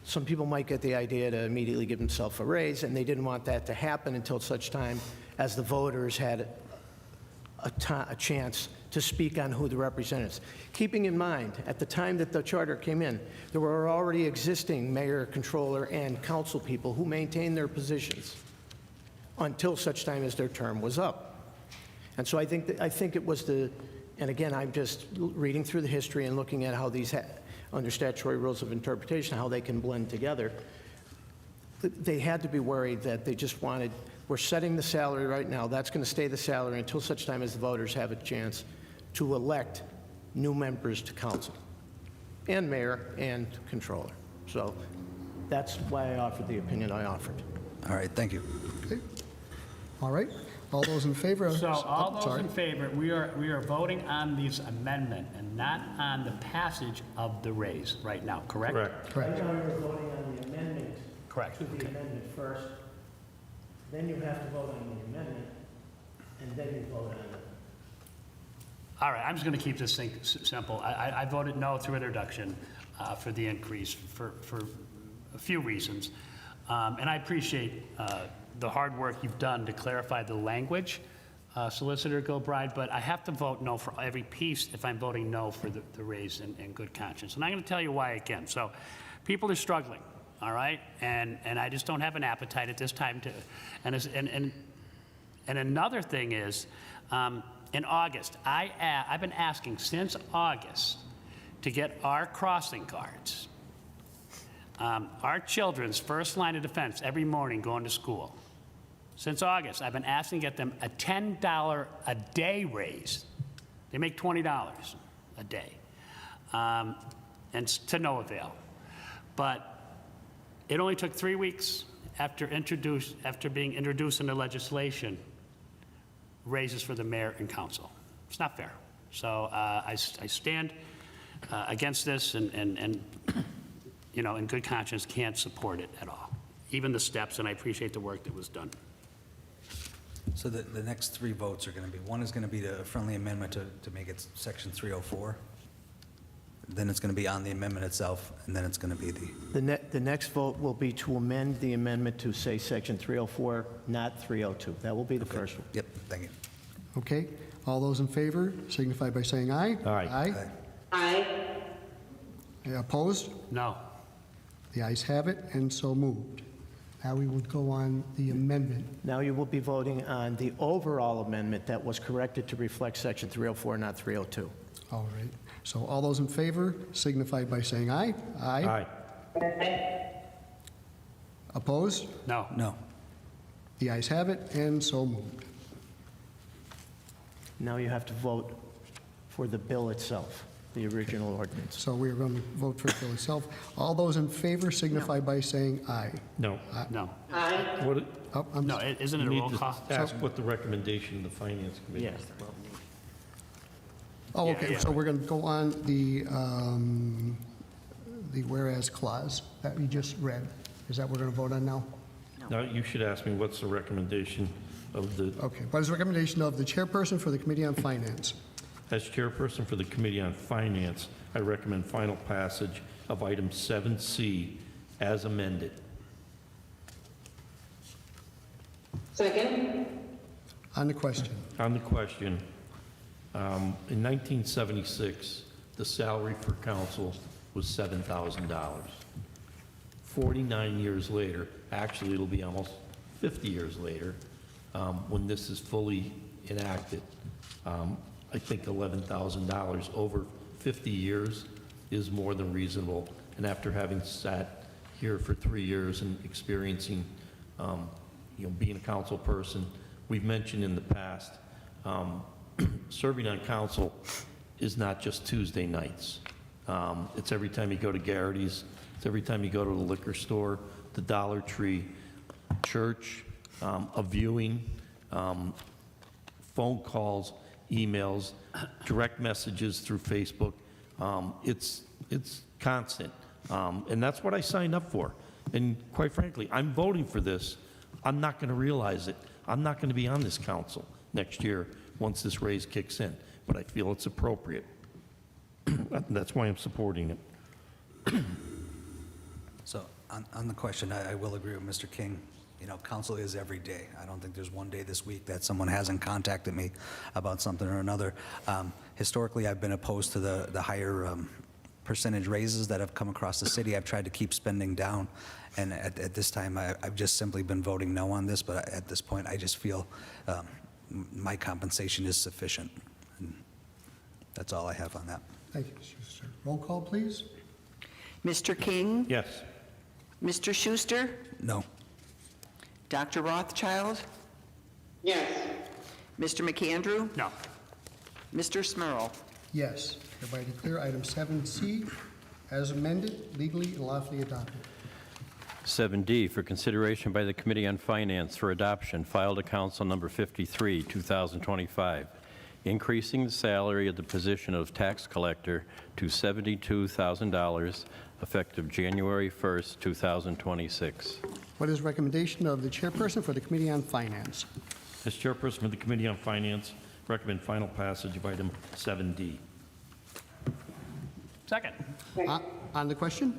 some people might get the idea to immediately give themselves a raise, and they didn't want that to happen until such time as the voters had a chance to speak on who the representatives. Keeping in mind, at the time that the charter came in, there were already existing mayor, controller, and council people who maintained their positions until such time as their term was up. And so I think it was and again, I'm just reading through the history and looking at how these, under statutory rules of interpretation, how they can blend together. They had to be worried that they just wanted, we're setting the salary right now, that's going to stay the salary until such time as the voters have a chance to elect new members to council, and mayor and controller. So that's why I offered the opinion I offered. All right, thank you. Okay. All right. All those in favor of... So all those sorry. in favor, we are voting on this amendment and not on the passage of the raise right now, correct? Correct. Correct. Right now, you're voting on the amendment. Correct. To the Okay. amendment first. Then you have to vote on the amendment, and then you vote on it. All right, I'm just going to keep this thing simple. I voted no through introduction for the increase for a few reasons. And I appreciate the hard work you've done to clarify the language, Solicitor Gilbride, but I have to vote no for every piece if I'm voting no for the raise in good conscience. And I'm going to tell you why again. So people are struggling, all right? And I just don't have an appetite at this time to, and another thing is, in August, I've been asking since August to get our crossing guards, our children's first line of defense every morning going to school. Since August, I've been asking to get them a $10 a day raise. They make $20 a day, and to no avail. But it only took 3 weeks after being introduced into legislation, raises for the mayor and council. It's not fair. So I stand against this and you know, in good conscience, can't support it at all. Even the steps, and I appreciate the work that was done. So the next 3 votes are going to be, one is going to be the friendly amendment to make it section 304. Then it's going to be on the amendment itself, and then it's going to be The next vote will be to amend the amendment to say section 304, not 302. That will be the first one. Yep, thank you. Okay. All those in favor signify by saying aye. Aye. Aye. Opposed? No. The ayes have it, and so moved. Now we would go on the amendment. Now you will be voting on the overall amendment that was corrected to reflect section 304, not 302. All right. So all those in favor signify by saying aye. Aye. Opposed? No. No. The ayes have it, and so moved. Now you have to vote for the bill itself, the original ordinance. So we are going to vote for the bill itself. All those in favor signify by saying aye. No. No. What, Oh, I'm No, isn't it a you roll need to call? ask what the recommendation of the Finance Committee is. Oh, Yeah, okay, yeah. so we're going to go on the whereas clause that we just read. Is that what we're going to vote on now? Now, you should ask me what's the recommendation of the, Okay, what is the recommendation of the chairperson for the Committee on Finance? as chairperson for the Committee on Finance, I recommend final passage of item 7C as amended. Second. On the question. On the question, in 1976, the salary for council was $7,000. 49 years later, actually it'll be almost 50 years later, when this is fully enacted, I think $11,000 over 50 years is more than reasonable. And after having sat here for 3 years and experiencing, being a council person, we've mentioned in the past, serving on council is not just Tuesday nights. It's every time you go to Garrity's, it's every time you go to the liquor store, the Dollar Tree, church, a viewing, phone calls, emails, direct messages through Facebook. It's constant. And that's what I signed up for. And quite frankly, I'm voting for this I'm not going to realize it. I'm not going to be on this council next year once this raise kicks in, but I feel it's appropriate. That's why I'm supporting it. So on the question, I will agree with Mr. King. You know, council is every day. I don't think there's one day this week that someone hasn't contacted me about something or another. Historically, I've been opposed to the higher percentage raises that have come across the city. I've tried to keep spending down, and at this time, I've just simply been voting no on this, but at this point, I just feel my compensation is sufficient. And that's all I have on that. Thank you, Mr. Schuster. Roll call, please. Mr. King? Yes. Mr. Schuster? No. Dr. Rothschild? Yes. Mr. McAndrew? No. Mr. Smurl? Yes. Hereby declare item 7C as amended, legally and lawfully adopted. 7D for consideration by the Committee on Finance for adoption, filed to Council Number 53, 2025, increasing the salary of the position of tax collector to $72,000 effective January 1st, 2026. What is the recommendation of the chairperson for the Committee on Finance? As chairperson of the Committee on Finance, recommend final passage of item 7D. Second. On the question?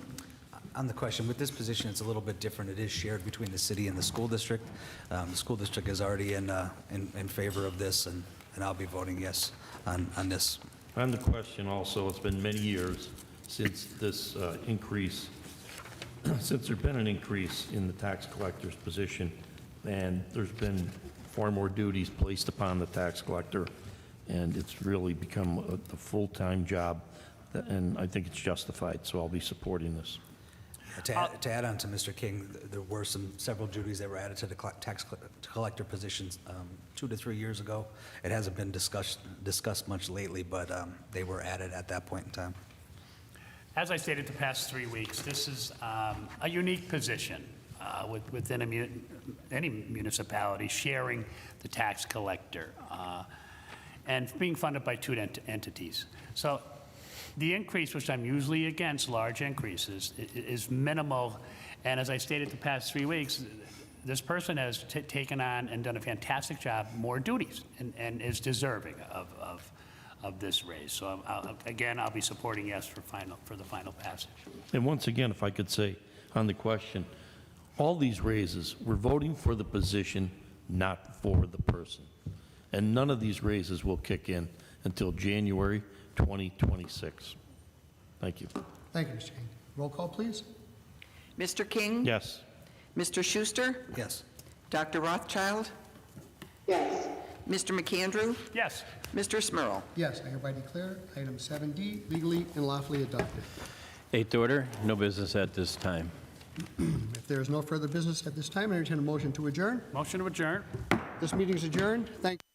On the question, with this position, it's a little bit different. It is shared between the city and the school district. The school district is already in favor of this, and I'll be voting yes on this. On the question also, it's been many years since this increase, since there's been an increase in the tax collector's position, and there's been far more duties placed upon the tax collector, and it's really become a full-time job, and I think it's justified, so I'll be supporting this. To add on to Mr. King, there were several duties that were added to the tax collector positions 2 to 3 years ago. It hasn't been discussed much lately, but they were added at that point in time. As I stated the past 3 weeks, this is a unique position within any municipality, sharing the tax collector and being funded by 2 entities. So the increase, which I'm usually against large increases, is minimal. And as I stated the past 3 weeks, this person has taken on and done a fantastic job, more duties, and is deserving of this raise. So again, I'll be supporting yes for the final passage. And once again, if I could say on the question, all these raises, we're voting for the position, not for the person. And none of these raises will kick in until January 2026. Thank you. Thank you, Mr. King. Roll call, please. Mr. King? Yes. Mr. Schuster? Yes. Dr. Rothschild? Yes. Mr. McAndrew? Yes. Mr. Smurl? Yes, I hereby declare item 7D legally and lawfully adopted. 8th order, no business at this time. If there is no further business at this time, I entertain a motion to adjourn. Motion to adjourn. This meeting is adjourned. Thank you.